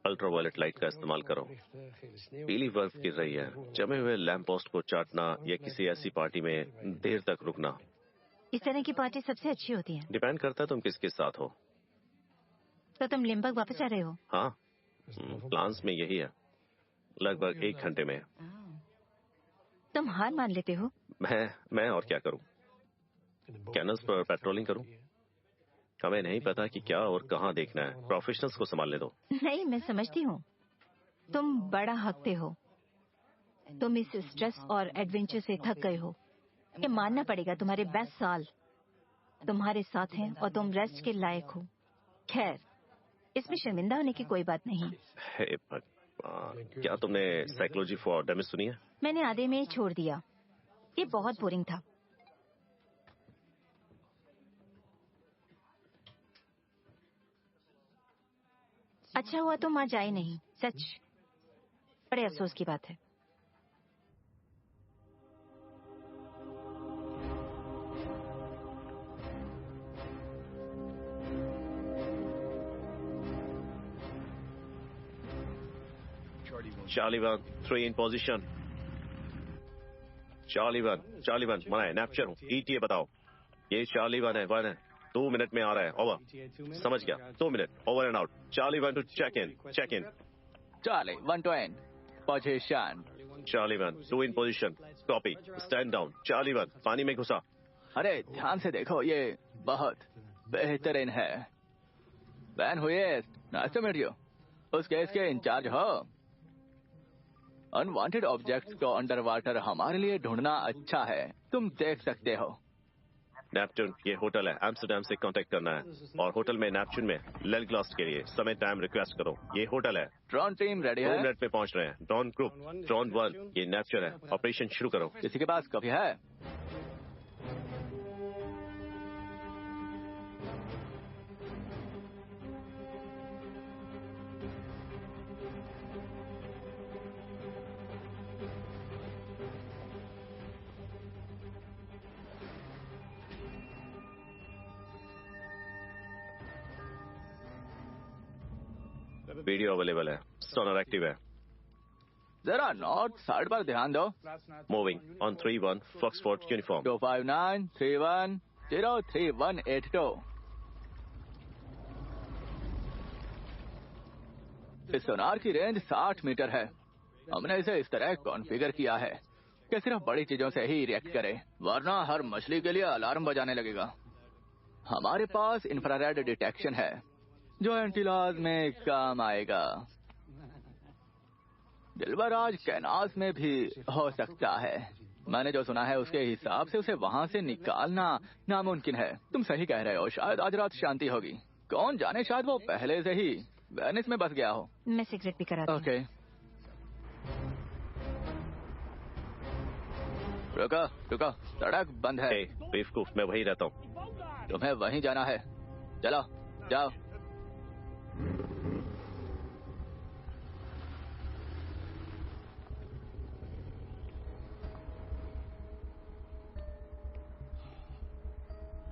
अल्ट्रावायलेट लाइट का इस्तेमाल करो। पीली बर्फ गिर रही है, जमे हुए लैंप पोस्ट को चाटना या किसी ऐसी पार्टी में देर तक रुकना। इस तरह की पार्टी सबसे अच्छी होती है। डिपेंड करता है तुम किसके साथ हो। तो तुम लिम्बर्ग वापस आ रहे हो? हाँ, प्लान्स में यही है, लगभग 1 घंटे में। तुम हार मान लेते हो? मैं और क्या करूं? कैनल्स पर पेट्रोलिंग करूं? हमें नहीं पता कि क्या और कहां देखना है, प्रोफेशनल्स को संभालने दो। नहीं, मैं समझती हूँ तुम बड़ा हकते हो। तुम इस स्ट्रेस और एडवेंचर से थक गए हो। ये मानना पड़ेगा, तुम्हारे बेस्ट साल तुम्हारे साथ हैं और तुम रेस्ट के लायक हो। खैर, इसमें शर्मिंदा होने की कोई बात नहीं। हे भगवान, क्या तुमने साइकोलॉजी फॉर डमिस सुनी है? मैंने आधे में ही छोड़ दिया, ये बहुत बोरिंग था। अच्छा हुआ तुम आज आए नहीं, सच बड़े अफसोस की बात है। Charlie 1, 3 in position. Charlie one मैं नेपच्यून हूँ। ETA बताओ। ये चार्ली वन है 2 मिनट में आ रहा है। ओवर। समझ गया। 2 minute. Over and out. Charlie one two check in. Charlie 1 to end position. Charlie one 2 in position. Copy. Stand down. Charlie one पानी में घुसा। अरे ध्यान से देखो, ये बहुत बेहतरीन है। Van Hues, nice to meet you. उस केस के इंचार्ज हो। अनवांटेड ऑब्जेक्ट्स को अंडर वाटर हमारे लिए ढूंढना अच्छा है, तुम देख सकते हो। नेपच्यून ये होटल है। एम्स्टर्डम से कांटेक्ट करना है और होटल में नेपच्यून में लेल ग्लास के लिए समय टाइम रिक्वेस्ट करो। ये होटल है। ड्रोन टीम रेडी 2 है। मिनट में पहुंच रहे हैं। ड्रोन ग्रुप ड्रोन 1 ये नेपच्यून है। ऑपरेशन शुरू करो। किसी के पास कॉफी है? वीडियो अवेलेबल है। सोनर एक्टिव है। जरा नॉर्थ साइड पर ध्यान दो। Moving on 3-1 foxtrot uniform. 259-31-03182। इस सोनार की रेंज 60 मीटर है। हमने इसे इस तरह कॉन्फ़िगर किया है कि सिर्फ बड़ी चीजों से ही रिएक्ट करे, वरना हर मछली के लिए अलार्म बजाने लगेगा। हमारे पास इंफ्रारेड डिटेक्शन है जो एंटीलाज में काम आएगा। दिलबराज कैनास में भी हो सकता है। मैंने जो सुना है उसके हिसाब से उसे वहाँ से निकालना नामुमकिन है। तुम सही कह रहे हो, शायद आज रात शांति होगी। कौन जाने, शायद वो पहले से ही वेनिस में बस गया हो। मैं सिगरेट भी कराती हूँ। ओके, रुको, सड़क बंद है। बेवकूफ, मैं वहीं रहता हूँ। तुम्हें वहीं जाना है, चलो जाओ।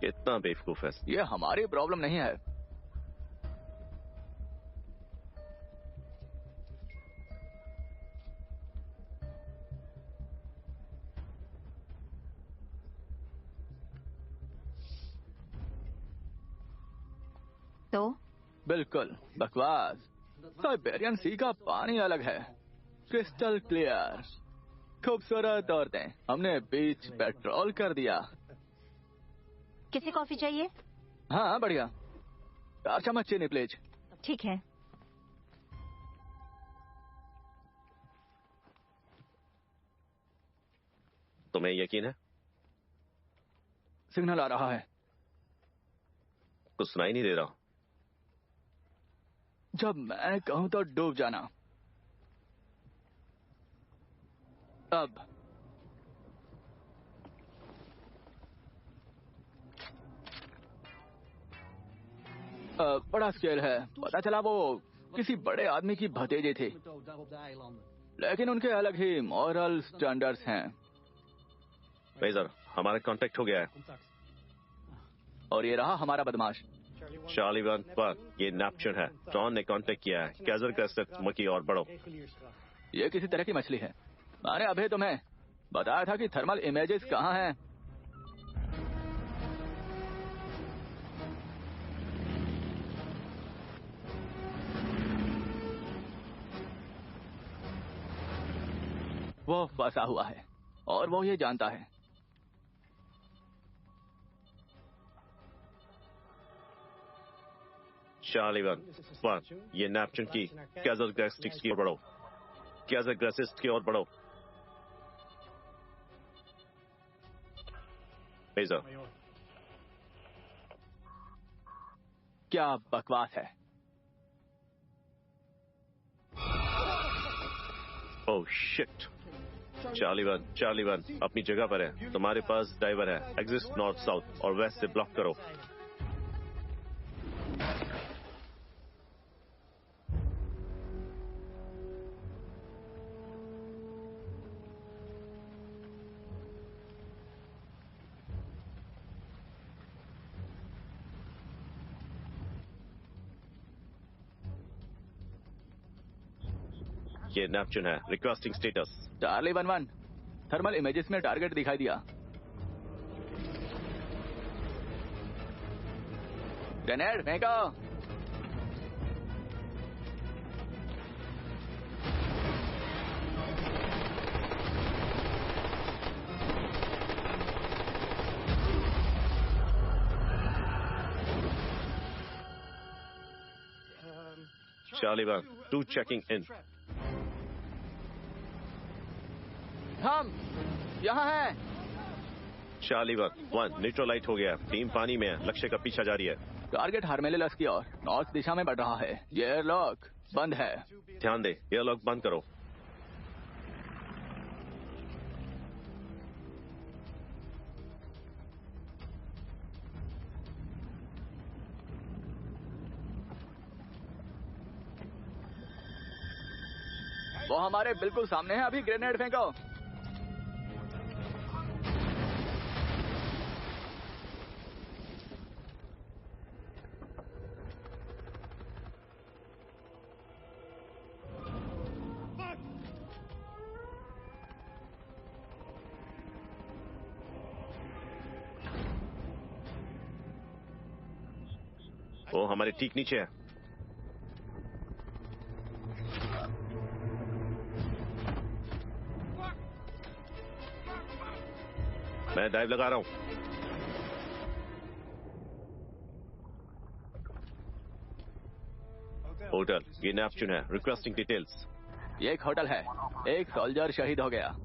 कितना बेवकूफ है। ये हमारी प्रॉब्लम नहीं है। तो बिल्कुल बकवास। साइबेरियन सी का पानी अलग है, क्रिस्टल क्लियर। खूबसूरत औरतें। हमने बीच पेट्रोल कर दिया। किसी कॉफी चाहिए? हाँ बढ़िया, 4 चम्मच चीनी प्लीज। ठीक है। तुम्हें यकीन है? सिग्नल आ रहा है। कुछ सुनाई नहीं दे रहा। जब मैं कहूं तो डूब जाना। अब बड़ा स्केल है। पता चला वो किसी बड़े आदमी की भतीजी थी, लेकिन उनके अलग ही मॉरल स्टैंडर्ड्स हैं। मेजर, हमारा कांटेक्ट हो गया है। और ये रहा हमारा बदमाश। चार्ली वन पर ये नेपच्यून है। जॉन ने कांटेक्ट किया है। कैजर क्रेस्टेड मकी और बड़ो। ये किसी तरह की मछली है। मैंने अभी तुम्हें बताया था कि थर्मल इमेजेस कहाँ हैं। वो फंसा हुआ है और वो ये जानता है। चार्ली वन ये नेपच्यून की कैजर ग्रेस्टिक्स की ओर बढ़ो। कैजर ग्रेसिस्ट की ओर बढ़ो। मेजर, क्या बकवास है। Oh shit. चार्ली वन अपनी जगह पर है। तुम्हारे पास ड्राइवर है। एग्जिस्ट नॉर्थ साउथ और वेस्ट से ब्लॉक करो। ये नेपच्यून है। Requesting status. Charlie 1-1 thermal images में टारगेट दिखाई दिया। ग्रेनेड फेंको। Charlie 1, 2 checking in. हम यहाँ हैं। Charlie 1, न्यूट्रलाइट हो गया। टीम पानी में है, लक्ष्य का पीछा जारी है। टारगेट हार्मेलिलस की ओर नॉर्थ दिशा में बढ़ रहा है। ये एयरलॉक बंद है। ध्यान दे, एयरलॉक बंद करो। वो हमारे बिल्कुल सामने है। अभी ग्रेनेड फेंको। वो हमारे ठीक नीचे है। मैं डाइव लगा रहा हूं। होटल, ये नेपच्यून है। Requesting details. ये एक होटल है। एक सोल्जर शहीद हो गया।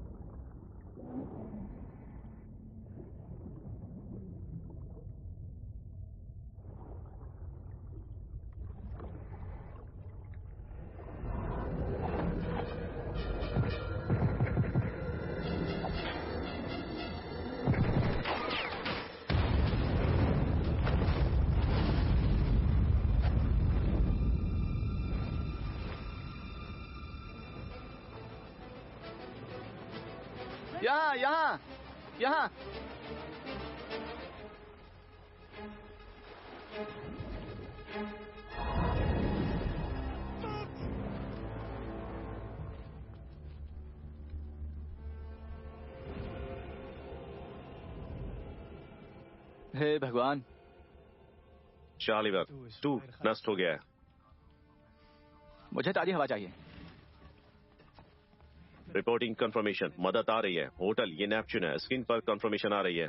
यहाँ यहाँ यहाँ। हे भगवान। चार्ली 1, 2 नष्ट हो गया है। मुझे ताजी हवा चाहिए। Reporting confirmation. मदद आ रही है। होटल, ये नेपच्यून है। स्क्रीन पर कंफर्मेशन आ रही है।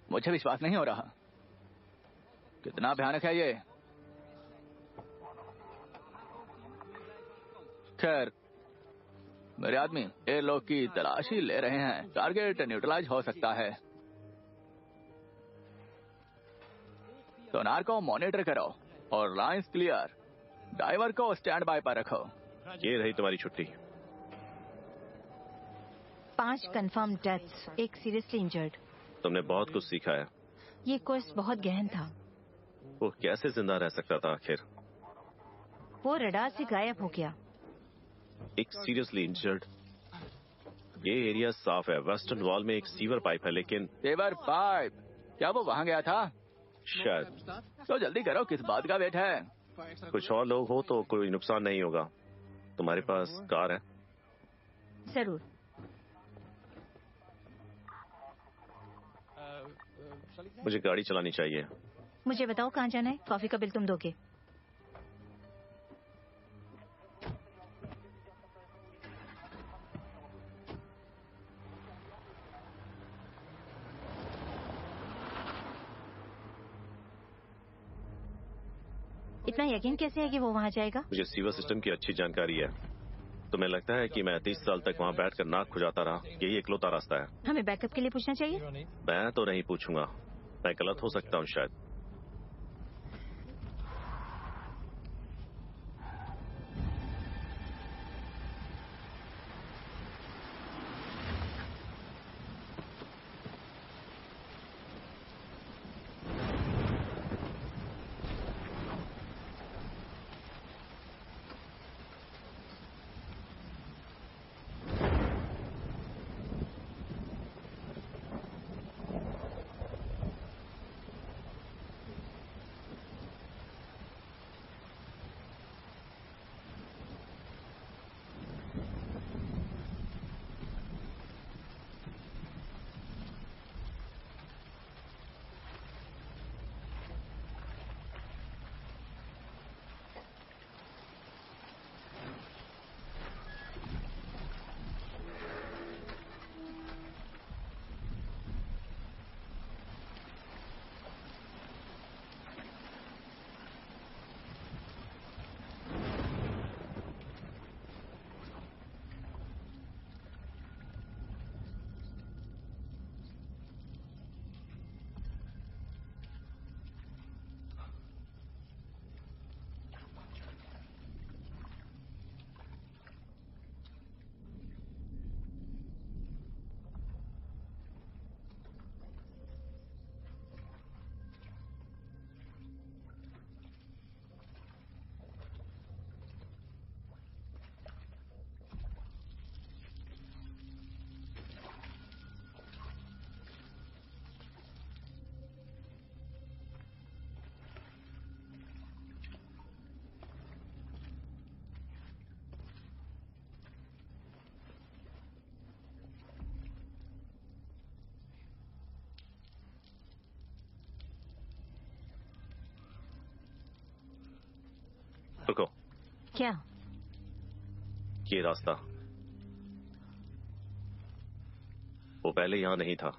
मुझे विश्वास नहीं हो रहा। कितना भयानक है ये। खैर, मेरे आदमी एयरलॉक की तलाशी ले रहे हैं। टारगेट न्यूट्रलाइज हो सकता है। सोनार को मॉनिटर करो और लाइंस क्लियर। डाइवर को स्टैंड बाय पर रखो। ये रही तुम्हारी छुट्टी। 5 कंफर्म डेथ्स, एक सीरियसली इंजर्ड। तुमने बहुत कुछ सीखा है। ये कोर्स बहुत गहन था। वो कैसे जिंदा रह सकता था आखिर? वो रडार से गायब हो गया। एक सीरियसली इंजर्ड। ये एरिया साफ है। वेस्टर्न वॉल में एक सीवर पाइप है, लेकिन सीवर पाइप? क्या वो वहां गया था? शायद। तो जल्दी करो, किस बात का वेट है? कुछ और लोग हो तो कोई नुकसान नहीं होगा। तुम्हारे पास कार है? जरूर। मुझे गाड़ी चलानी चाहिए। मुझे बताओ कहाँ जाना है। कॉफी का बिल तुम दोगे। इतना यकीन कैसे है कि वो वहाँ जाएगा? मुझे सीवर सिस्टम की अच्छी जानकारी है। तुम्हें लगता है कि मैं 30 साल तक वहाँ बैठकर नाक खुजाता रहा? यही इकलौता रास्ता है। हमें बैकअप के लिए पूछना चाहिए। मैं तो नहीं पूछूंगा। मैं गलत हो सकता हूँ शायद। रुको, क्या? ये रास्ता, वो पहले यहां नहीं था।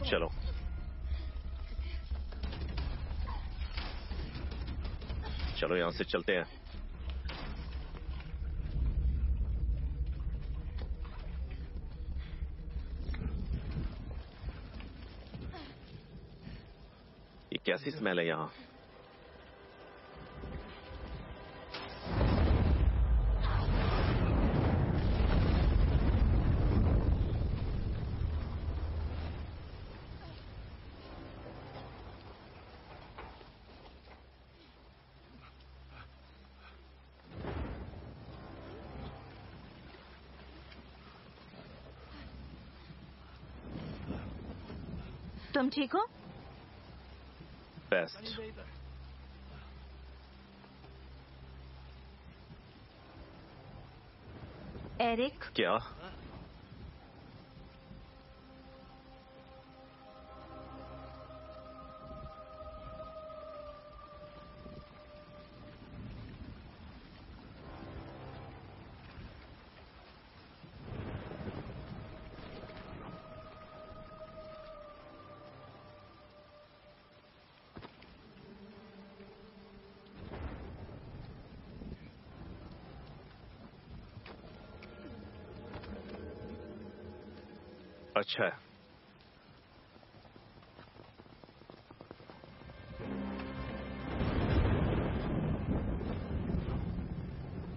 चलो, चलो यहां से चलते हैं। ये कैसी स्मेल है यहां? तुम ठीक हो? बेस्ट। एरिक, क्या? अच्छा है।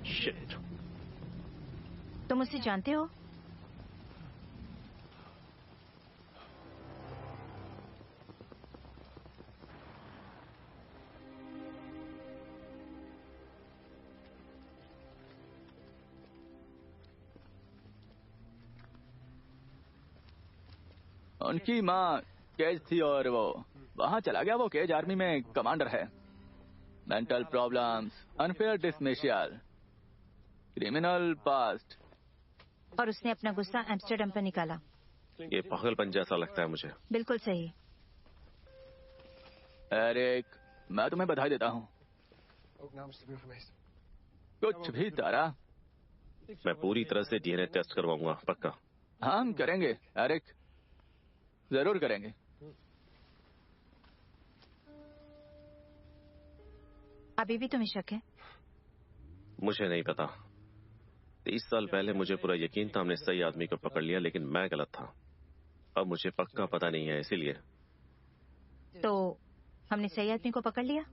Shit. तुम उसे जानते हो? उनकी माँ केज थी और वो वहाँ चला गया। वो केज आर्मी में कमांडर है। Mental problems, unfair dismissal, criminal past. और उसने अपना गुस्सा एम्स्टर्डम पर निकाला। ये पागलपन जैसा लगता है मुझे। बिल्कुल सही। एरिक, मैं तुम्हें बधाई देता हूँ। कुछ भी तारा। मैं पूरी तरह से डीएनए टेस्ट करवाऊंगा, पक्का। हम करेंगे एरिक, जरूर करेंगे। अभी भी तुम्हें शक है? मुझे नहीं पता। 30 साल पहले मुझे पूरा यकीन था हमने सही आदमी को पकड़ लिया, लेकिन मैं गलत था। अब मुझे पक्का पता नहीं है, इसीलिए। तो हमने सही आदमी को पकड़ लिया?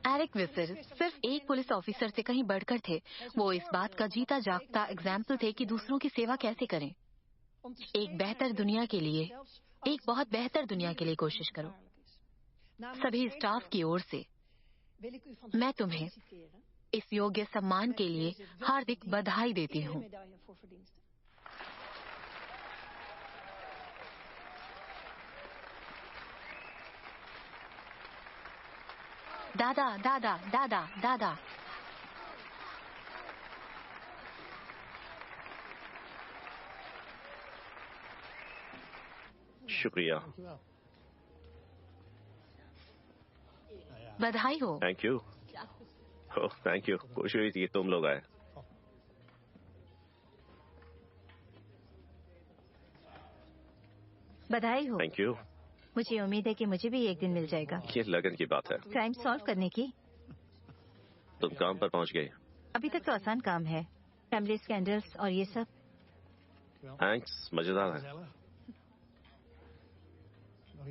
एरिक विसर सिर्फ एक पुलिस ऑफिसर से कहीं बढ़कर थे। वो इस बात का जीता जागता एग्जाम्पल थे कि दूसरों की सेवा कैसे करें। एक बेहतर दुनिया के लिए, एक बहुत बेहतर दुनिया के लिए कोशिश करो। सभी स्टाफ की ओर से मैं तुम्हें इस योग्य सम्मान के लिए हार्दिक बधाई देती हूँ। दादा दादा दादा दादा। शुक्रिया। बधाई हो। Thank you. Oh thank you. खुशी हुई थी कि तुम लोग आए। बधाई हो। Thank you. मुझे उम्मीद है कि मुझे भी एक दिन मिल जाएगा। ये लगन की बात है। क्राइम सॉल्व करने की। तुम काम पर पहुंच गए। अभी तक तो आसान काम है, फैमिली स्कैंडल्स और ये सब। थैंक्स, मजेदार है।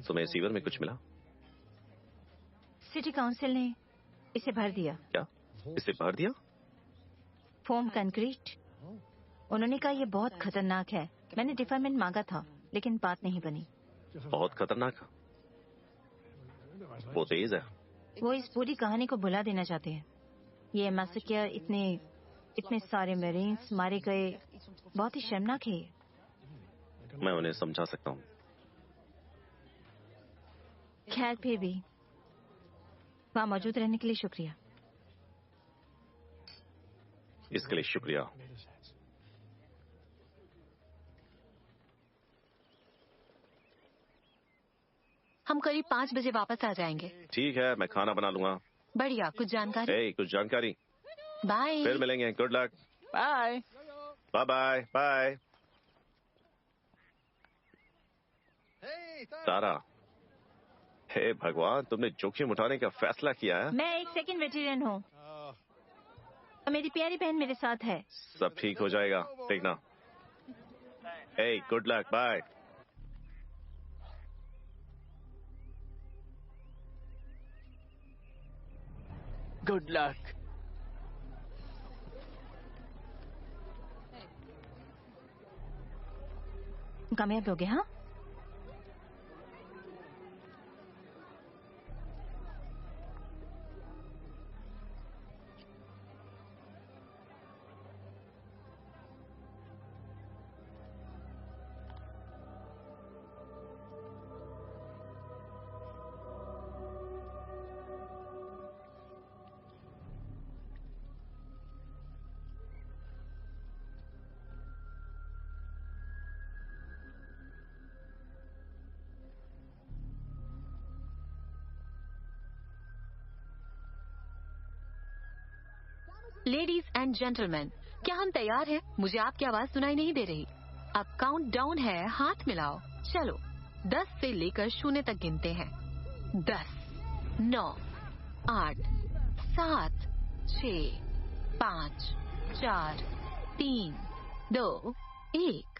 तुम्हें सीवर में कुछ मिला? सिटी काउंसिल ने इसे भर दिया। क्या? इसे भर दिया? Foam concrete. उन्होंने कहा ये बहुत खतरनाक है। मैंने डिफरमेंट मांगा था लेकिन बात नहीं बनी। बहुत खतरनाक। वो तेज है। वो इस पूरी कहानी को भुला देना चाहते हैं। ये मैसेक्योर, इतने सारे मरीन्स मारे गए, बहुत ही शर्मनाक है ये। मैं उन्हें समझा सकता हूँ। खैर फिर भी वहाँ मौजूद रहने के लिए शुक्रिया। इसके लिए शुक्रिया। हम करीब 5 बजे वापस आ जाएंगे। ठीक है, मैं खाना बना लूंगा। बढ़िया। कुछ जानकारी? कुछ जानकारी। बाय। फिर मिलेंगे। Good luck. Bye bye bye bye. Tara, हे भगवान, तुमने जोखिम उठाने का फैसला किया है। मैं एक सेकंड वेजिटेरियन हूँ। मेरी प्यारी बहन मेरे साथ है। सब ठीक हो जाएगा, देखना। Good luck. Bye. Good luck. कामयाब हो गए। हाँ, लेडीज एंड जेंटलमैन, क्या हम तैयार हैं? मुझे आपकी आवाज सुनाई नहीं दे रही। अब काउंट डाउन है, हाथ मिलाओ। चलो 10 से लेकर 0 तक गिनते हैं। 10, 9, 8, 7, 6, 5, 4, 3, 2, 1।